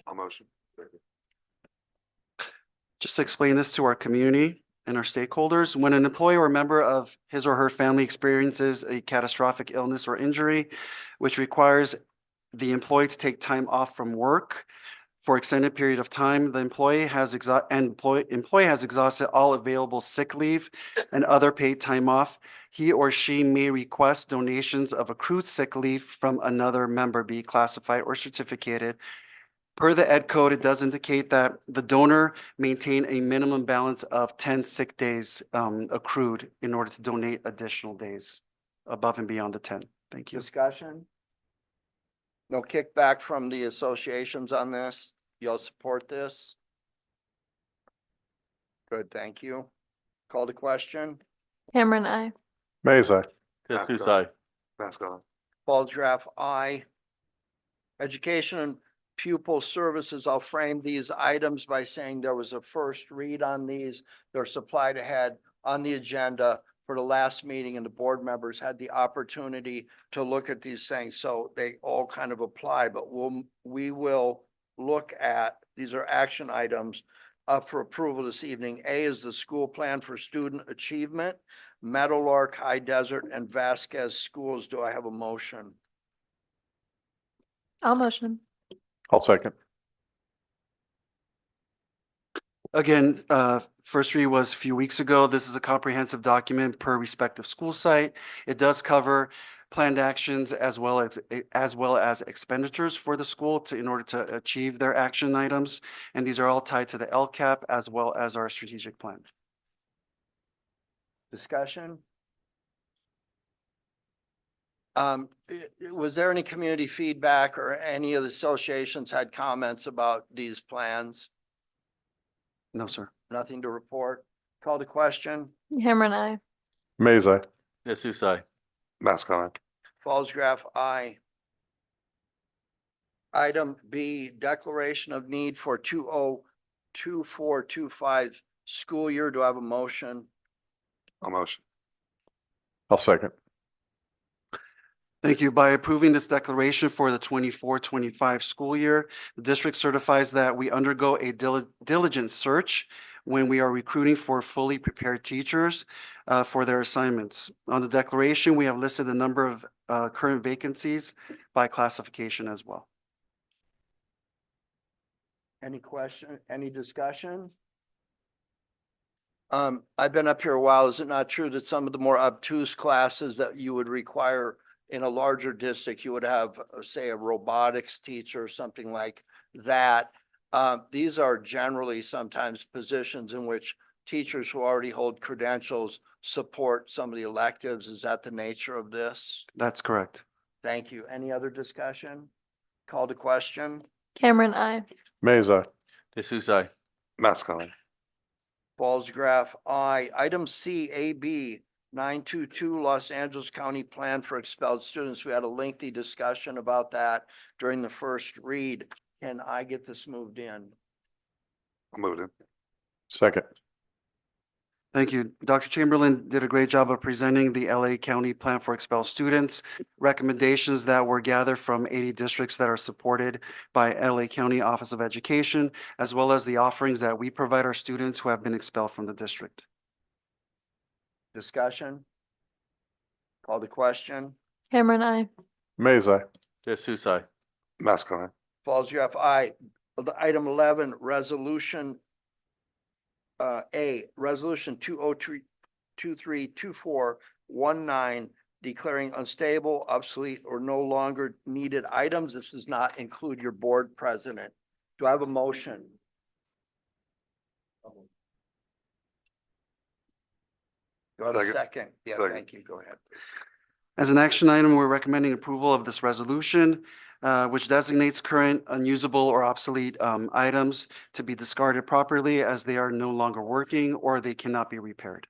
I'll motion. Just to explain this to our community and our stakeholders, when an employee or member of his or her family experiences a catastrophic illness or injury, which requires the employee to take time off from work for extended period of time, the employee has exhausted all available sick leave and other paid time off. He or she may request donations of accrued sick leave from another member, be classified or certificated. Per the Ed Code, it does indicate that the donor maintain a minimum balance of 10 sick days accrued in order to donate additional days above and beyond the 10. Thank you. Discussion? No kickback from the associations on this? You'll support this? Good, thank you. Call to question? Cameron, I. Mays, I. Jesus, I. Mask on. Falls graph I. Education and Pupil Services, I'll frame these items by saying there was a first read on these. They're supplied ahead on the agenda for the last meeting, and the board members had the opportunity to look at these things. So they all kind of apply, but we will look at, these are action items up for approval this evening. A is the school plan for student achievement, Meadowlark, High Desert, and Vasquez schools. Do I have a motion? I'll motion. I'll second. Again, first read was a few weeks ago. This is a comprehensive document per respective school site. It does cover planned actions as well as expenditures for the school in order to achieve their action items. And these are all tied to the LCAP as well as our strategic plan. Discussion? Was there any community feedback or any of the associations had comments about these plans? No, sir. Nothing to report. Call to question? Cameron, I. Mays, I. Jesus, I. Mask on. Falls graph I. Item B, declaration of need for 2024-25 school year. Do I have a motion? I'll motion. I'll second. Thank you. By approving this declaration for the 24-25 school year, the district certifies that we undergo a diligent search when we are recruiting for fully prepared teachers for their assignments. On the declaration, we have listed the number of current vacancies by classification as well. Any question, any discussion? I've been up here a while. Is it not true that some of the more obtuse classes that you would require in a larger district, you would have, say, a robotics teacher or something like that? These are generally sometimes positions in which teachers who already hold credentials support some of the electives. Is that the nature of this? That's correct. Thank you. Any other discussion? Call to question? Cameron, I. Mays, I. Jesus, I. Mask on. Falls graph I. Item C, AB 922 Los Angeles County Plan for Expelled Students. We had a lengthy discussion about that during the first read. Can I get this moved in? I'll move it in. Second. Thank you. Dr. Chamberlain did a great job of presenting the LA County Plan for Expelled Students, recommendations that were gathered from 80 districts that are supported by LA County Office of Education, as well as the offerings that we provide our students who have been expelled from the district. Discussion? Call the question? Cameron, I. Mays, I. Jesus, I. Mask on. Falls, I. Item 11, resolution A, resolution 203-232419, declaring unstable, obsolete, or no longer needed items. This does not include your board president. Do I have a motion? Do I have a Second. second? Yeah, Second. thank you. Go ahead. As an action item, we're recommending approval of this resolution, which designates current unusable or obsolete items to be discarded properly as they are no longer working or they cannot be repaired.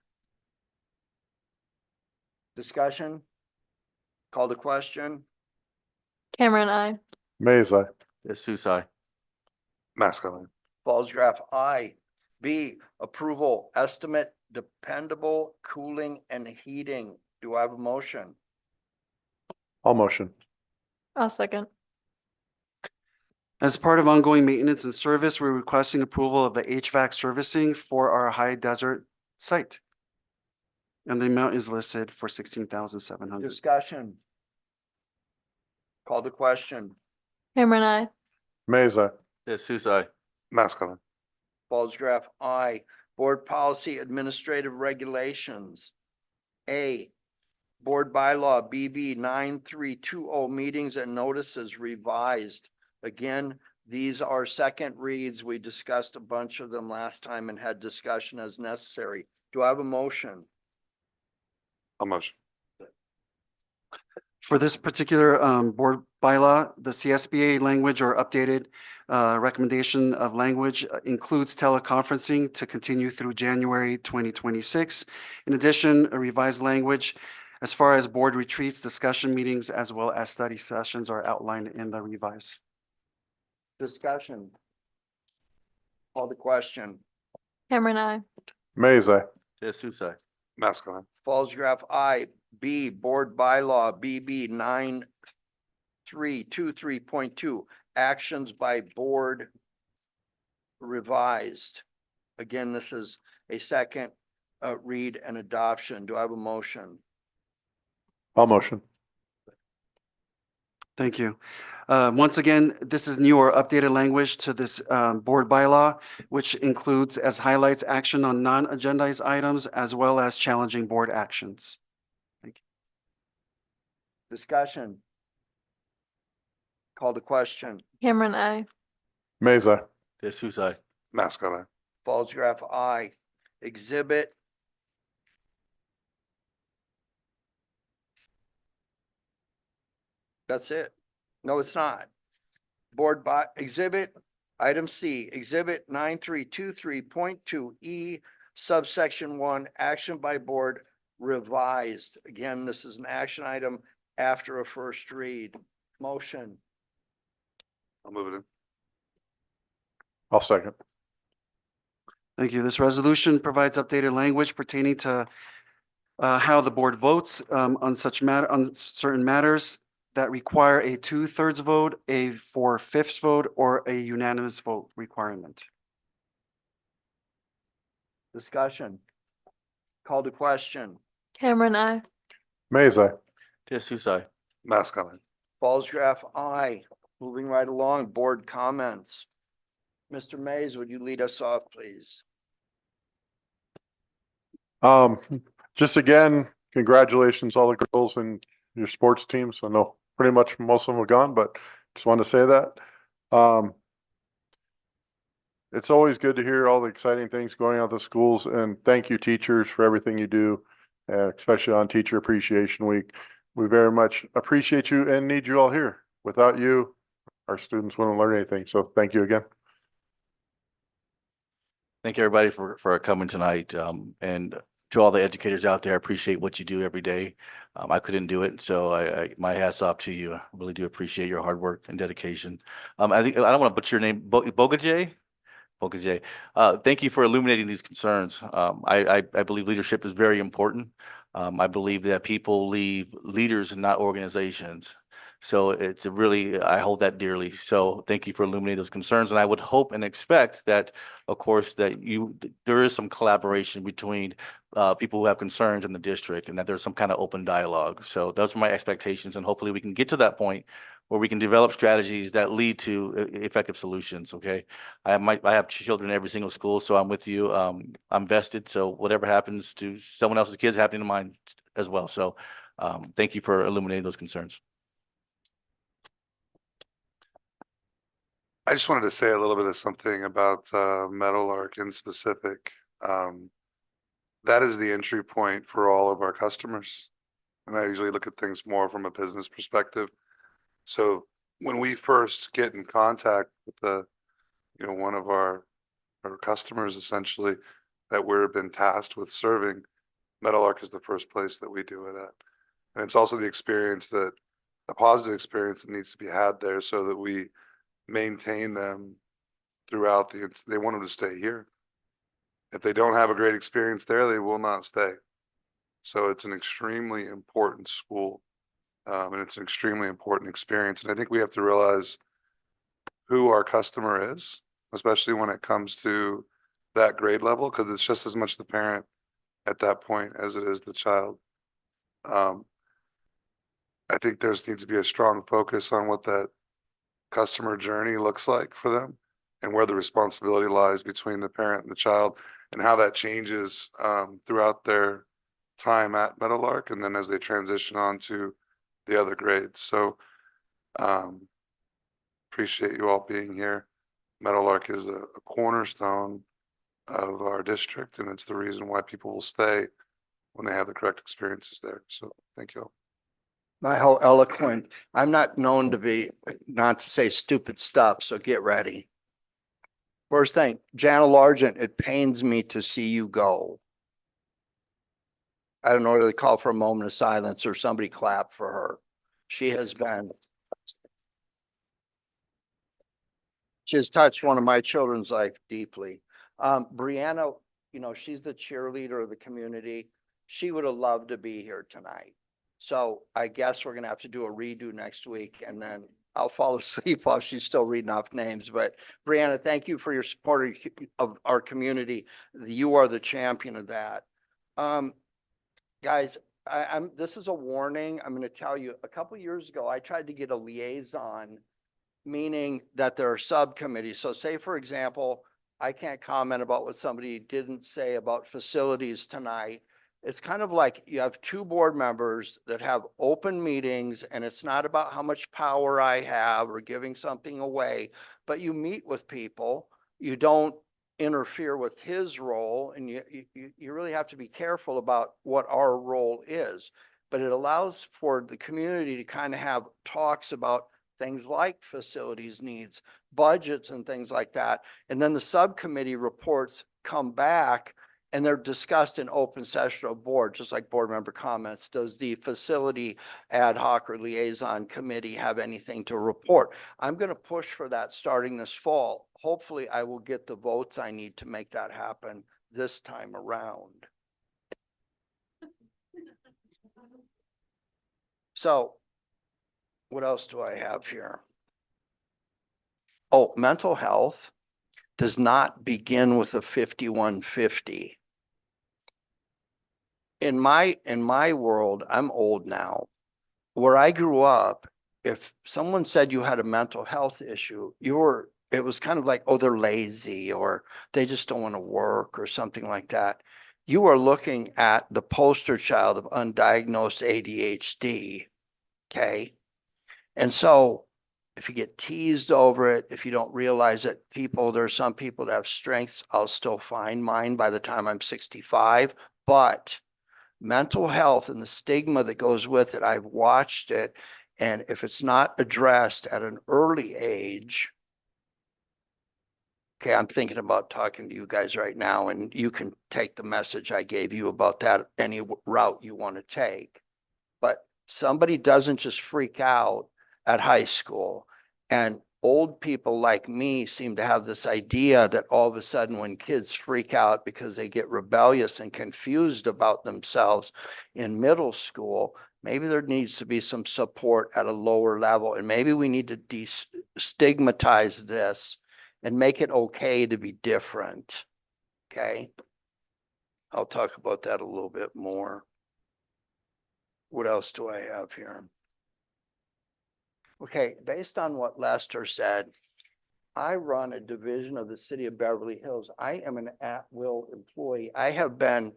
Discussion? Call the question? Cameron, I. Mays, I. Jesus, I. Mask on. Falls, I. B, approval estimate dependable cooling and heating. Do I have a motion? I'll motion. I'll second. As part of ongoing maintenance and service, we're requesting approval of the HVAC servicing for our high desert site. And the amount is listed for 16,700. Discussion? Call the question? Cameron, I. Mays, I. Jesus, I. Mask on. Falls, I. Board policy administrative regulations. A, board bylaw BB 9320, meetings and notices revised. Again, these are second reads. We discussed a bunch of them last time and had discussion as necessary. Do I have a motion? I'll motion. For this particular board bylaw, the CSBA language or updated recommendation of language includes teleconferencing to continue through January 2026. In addition, a revised language as far as board retreats, discussion meetings, as well as study sessions are outlined in the revise. Discussion? Call the question? Cameron, I. Mays, I. Jesus, I. Mask on. Falls, I. B, board bylaw BB 9323.2, actions by board revised. Again, this is a second read and adoption. Do I have a motion? I'll motion. Thank you. Once again, this is new or updated language to this board bylaw, which includes as highlights action on non-agendized items as well as challenging board actions. Discussion? Call the question? Cameron, I. Mays, I. Jesus, I. Mask on. Falls, I. Exhibit. That's it. No, it's not. Board by exhibit, item C, exhibit 9323.2E, subsection 1, action by board revised. Again, this is an action item after a first read. Motion? I'll move it in. I'll second. Thank you. This resolution provides updated language pertaining to how the board votes on certain matters that require a 2/3 vote, a 4/5 vote, or a unanimous vote requirement. Discussion? Call the question? Cameron, I. Mays, I. Jesus, I. Mask on. Falls, I. Moving right along, board comments. Mr. Mays, would you lead us off, please? Just again, congratulations, all the girls and your sports teams. I know pretty much most of them are gone, but just wanted to say that. It's always good to hear all the exciting things going on at the schools, and thank you, teachers, for everything you do, especially on Teacher Appreciation Week. We very much appreciate you and need you all here. Without you, our students wouldn't learn anything. So thank you again. Thank you, everybody, for coming tonight. And to all the educators out there, I appreciate what you do every day. I couldn't do it, so I my hat's off to you. I really do appreciate your hard work and dedication. I think I don't want to butcher your name, Bogaje. Bogaje. Thank you for illuminating these concerns. I believe leadership is very important. I believe that people leave leaders and not organizations. So it's a really, I hold that dearly. So thank you for illuminating those concerns. And I would hope and expect that, of course, that there is some collaboration between people who have concerns in the district and that there's some kind of open dialogue. So those are my expectations, and hopefully we can get to that point where we can develop strategies that lead to effective solutions, okay? I have children in every single school, so I'm with you. I'm vested, so whatever happens to someone else's kids happening to mine as well. So thank you for illuminating those concerns. I just wanted to say a little bit of something about Meadowlark in specific. That is the entry point for all of our customers. And I usually look at things more from a business perspective. So when we first get in contact with one of our customers essentially that we've been tasked with serving, Meadowlark is the first place that we do it at. And it's also the positive experience that needs to be had there so that we maintain them throughout they want them to stay here. If they don't have a great experience there, they will not stay. So it's an extremely important school, and it's an extremely important experience. And I think we have to realize who our customer is, especially when it comes to that grade level, because it's just as much the parent at that point as it is the child. I think there needs to be a strong focus on what that customer journey looks like for them and where the responsibility lies between the parent and the child and how that changes throughout their time at Meadowlark and then as they transition on to the other grades. So appreciate you all being here. Meadowlark is a cornerstone of our district, and it's the reason why people will stay when they have the correct experiences there. So thank you all. How eloquent. I'm not known to be, not to say stupid stuff, so get ready. First thing, Jana Largent, it pains me to see you go. I don't know whether to call for a moment of silence or somebody clap for her. She has touched one of my children's life deeply. Brianna, she's the cheerleader of the community. She would have loved to be here tonight. So I guess we're going to have to do a redo next week, and then I'll fall asleep while she's still reading off names. But Brianna, thank you for your support of our community. You are the champion of that. Guys, this is a warning. I'm going to tell you, a couple years ago, I tried to get a liaison, meaning that there are subcommittees. So say, for example, I can't comment about what somebody didn't say about facilities tonight. It's kind of like you have two board members that have open meetings, and it's not about how much power I have or giving something away, but you meet with people. You don't interfere with his role, and you really have to be careful about what our role is. But it allows for the community to kind of have talks about things like facilities needs, budgets and things like that. And then the subcommittee reports come back and they're discussed in open session of board, just like board member comments. Does the facility ad hoc or liaison committee have anything to report? I'm going to push for that starting this fall. Hopefully I will get the votes I need to make that happen this time around. So what else do I have here? Oh, mental health does not begin with a 5150. In my world, I'm old now. Where I grew up, if someone said you had a mental health issue, it was kind of like, oh, they're lazy or they just don't want to work or something like that. You are looking at the poster child of undiagnosed ADHD. Okay. And so if you get teased over it, if you don't realize that there are some people that have strengths, I'll still find mine by the time I'm 65, but mental health and the stigma that goes with it, I've watched it. And if it's not addressed at an early age, okay, I'm thinking about talking to you guys right now, and you can take the message I gave you about that any route you want to take. But somebody doesn't just freak out at high school. And old people like me seem to have this idea that all of a sudden when kids freak out because they get rebellious and confused about themselves in middle school, maybe there needs to be some support at a lower level, and maybe we need to destigmatize this and make it okay to be different. Okay? I'll talk about that a little bit more. What else do I have here? Okay, based on what Lester said, I run a division of the city of Beverly Hills. I am an at-will employee. I have been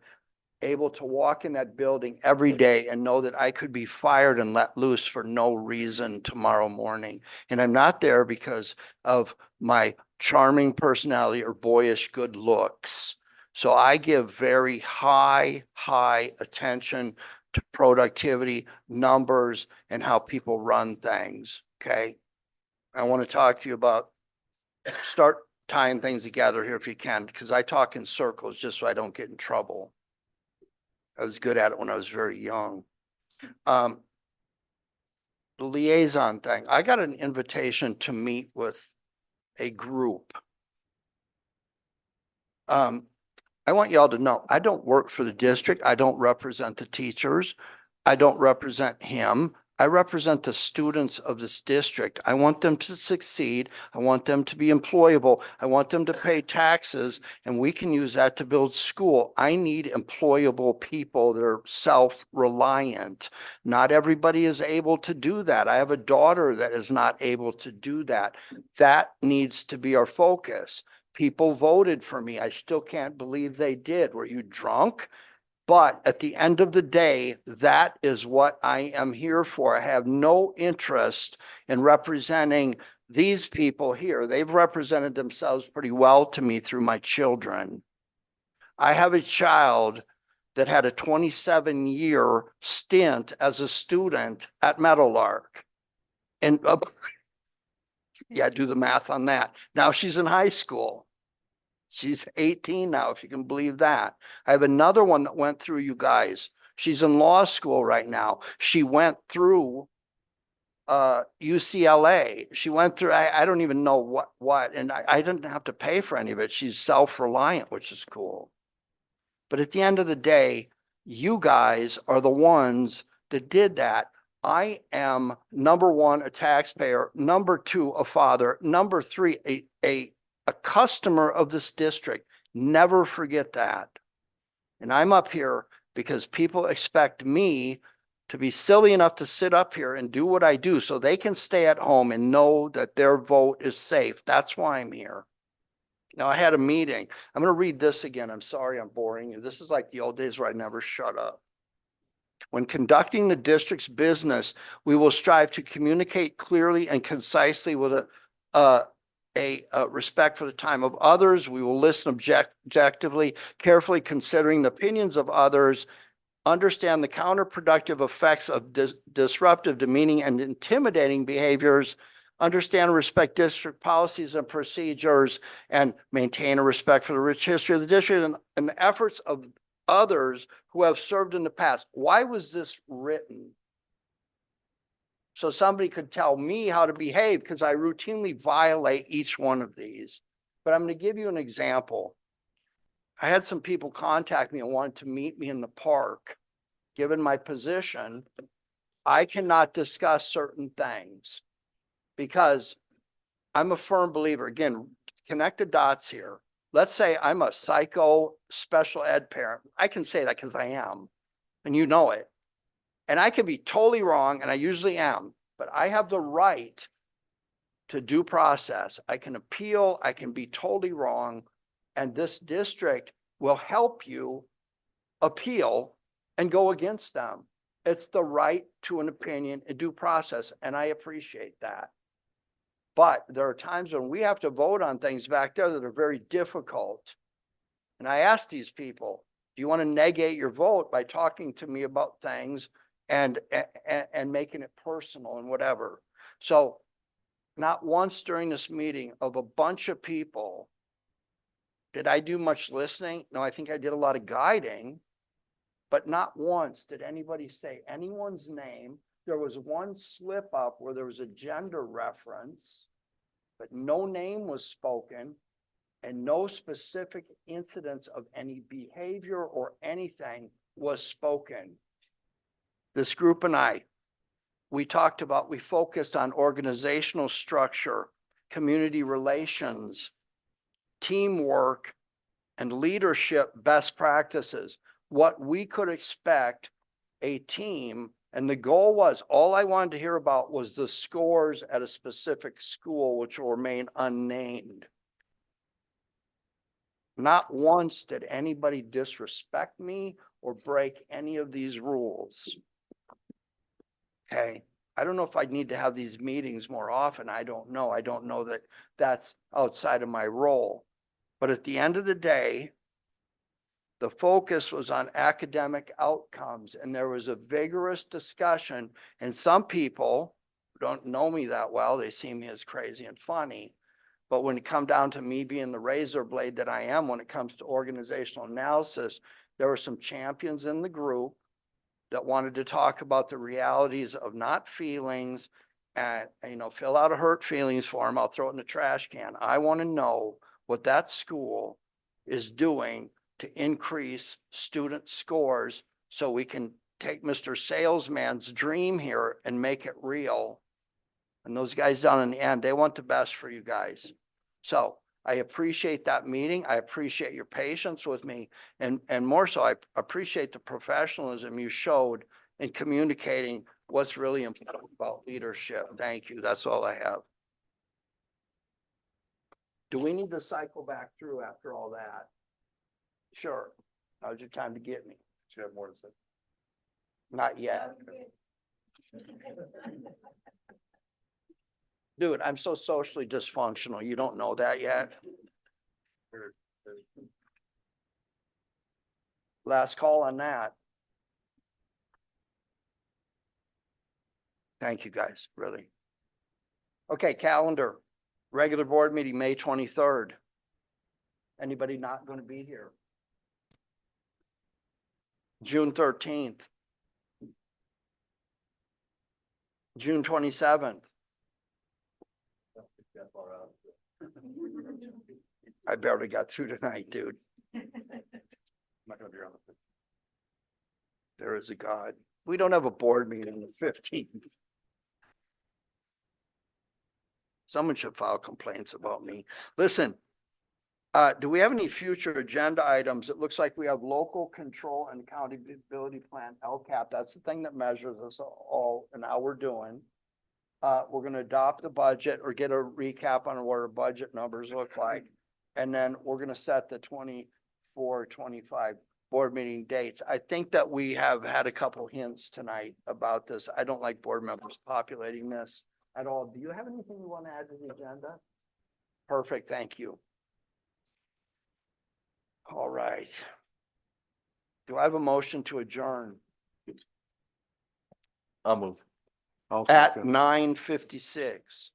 able to walk in that building every day and know that I could be fired and let loose for no reason tomorrow morning. And I'm not there because of my charming personality or boyish good looks. So I give very high attention to productivity, numbers, and how people run things, okay? I want to talk to you about, start tying things together here if you can, because I talk in circles just so I don't get in trouble. I was good at it when I was very young. The liaison thing, I got an invitation to meet with a group. I want y'all to know, I don't work for the district. I don't represent the teachers. I don't represent him. I represent the students of this district. I want them to succeed. I want them to be employable. I want them to pay taxes, and we can use that to build school. I need employable people that are self-reliant. Not everybody is able to do that. I have a daughter that is not able to do that. That needs to be our focus. People voted for me. I still can't believe they did. Were you drunk? But at the end of the day, that is what I am here for. I have no interest in representing these people here. They've represented themselves pretty well to me through my children. I have a child that had a 27-year stint as a student at Meadowlark. And yeah, do the math on that. Now she's in high school. She's 18 now, if you can believe that. I have another one that went through you guys. She's in law school right now. She went through UCLA. She went through, I don't even know what, and I didn't have to pay for any of it. She's self-reliant, which is cool. But at the end of the day, you guys are the ones that did that. I am, number one, a taxpayer, number two, a father, number three, a customer of this district. Never forget that. And I'm up here because people expect me to be silly enough to sit up here and do what I do so they can stay at home and know that their vote is safe. That's why I'm here. Now, I had a meeting. I'm going to read this again. I'm sorry I'm boring you. This is like the old days where I never shut up. When conducting the district's business, we will strive to communicate clearly and concisely with a respect for the time of others. We will listen objectively, carefully considering the opinions of others, understand the counterproductive effects of disruptive, demeaning, and intimidating behaviors, understand and respect district policies and procedures, and maintain a respect for the rich history of the district and the efforts of others who have served in the past. Why was this written? So somebody could tell me how to behave because I routinely violate each one of these. But I'm going to give you an example. I had some people contact me and wanted to meet me in the park. Given my position, I cannot discuss certain things because I'm a firm believer. Again, connect the dots here. Let's say I'm a psycho special ed parent. I can say that because I am, and you know it. And I can be totally wrong, and I usually am, but I have the right to due process. I can appeal, I can be totally wrong, and this district will help you appeal and go against them. It's the right to an opinion, a due process, and I appreciate that. But there are times when we have to vote on things back there that are very difficult. And I ask these people, do you want to negate your vote by talking to me about things and making it personal and whatever? So not once during this meeting of a bunch of people did I do much listening. No, I think I did a lot of guiding, but not once did anybody say anyone's name. There was one slip up where there was a gender reference, but no name was spoken and no specific incidents of any behavior or anything was spoken. this group and I, we focused on organizational structure, community relations, teamwork, and leadership best practices, what we could expect a team. And the goal was, all I wanted to hear about was the scores at a specific school, which will remain unnamed. Not once did anybody disrespect me or break any of these rules. Okay, I don't know if I need to have these meetings more often. I don't know. I don't know that that's outside of my role. But at the end of the day, the focus was on academic outcomes, and there was a vigorous discussion. And some people who don't know me that well, they see me as crazy and funny. But when it come down to me being the razor blade that I am when it comes to organizational analysis, there were some champions in the group that wanted to talk about the realities of not feelings and, fill out a hurt feelings form. I'll throw it in the trash can. I want to know what that school is doing to increase student scores so we can take Mr. Salesman's dream here and make it real. And those guys down in the end, they want the best for you guys. So I appreciate that meeting. I appreciate your patience with me. And more so, I appreciate the professionalism you showed in communicating what's really important about leadership. Thank you. That's all I have. Do we need to cycle back through after all that? Sure. Now's your time to get me. Do you have more to say? Not yet. Dude, I'm so socially dysfunctional. You don't know that yet? Last call on that. Thank you, guys, really. Okay, calendar. Regular board meeting, May 23rd. Anybody not going to be here? June 13th. June 27th. I barely got through tonight, dude. I'm not gonna be around. There is a God. We don't have a board meeting on the 15th. Someone should file complaints about me. Listen, do we have any future agenda items? It looks like we have local control and accountability plan, LCAP. That's the thing that measures us all and how we're doing. We're going to adopt the budget or get a recap on what our budget numbers look like. And then we're going to set the 24, 25 board meeting dates. I think that we have had a couple hints tonight about this. I don't like board members populating this at all. Do you have anything you want to add to the agenda? Perfect. Thank you. All right. Do I have a motion to adjourn I'll move. I'll at second. 9:56?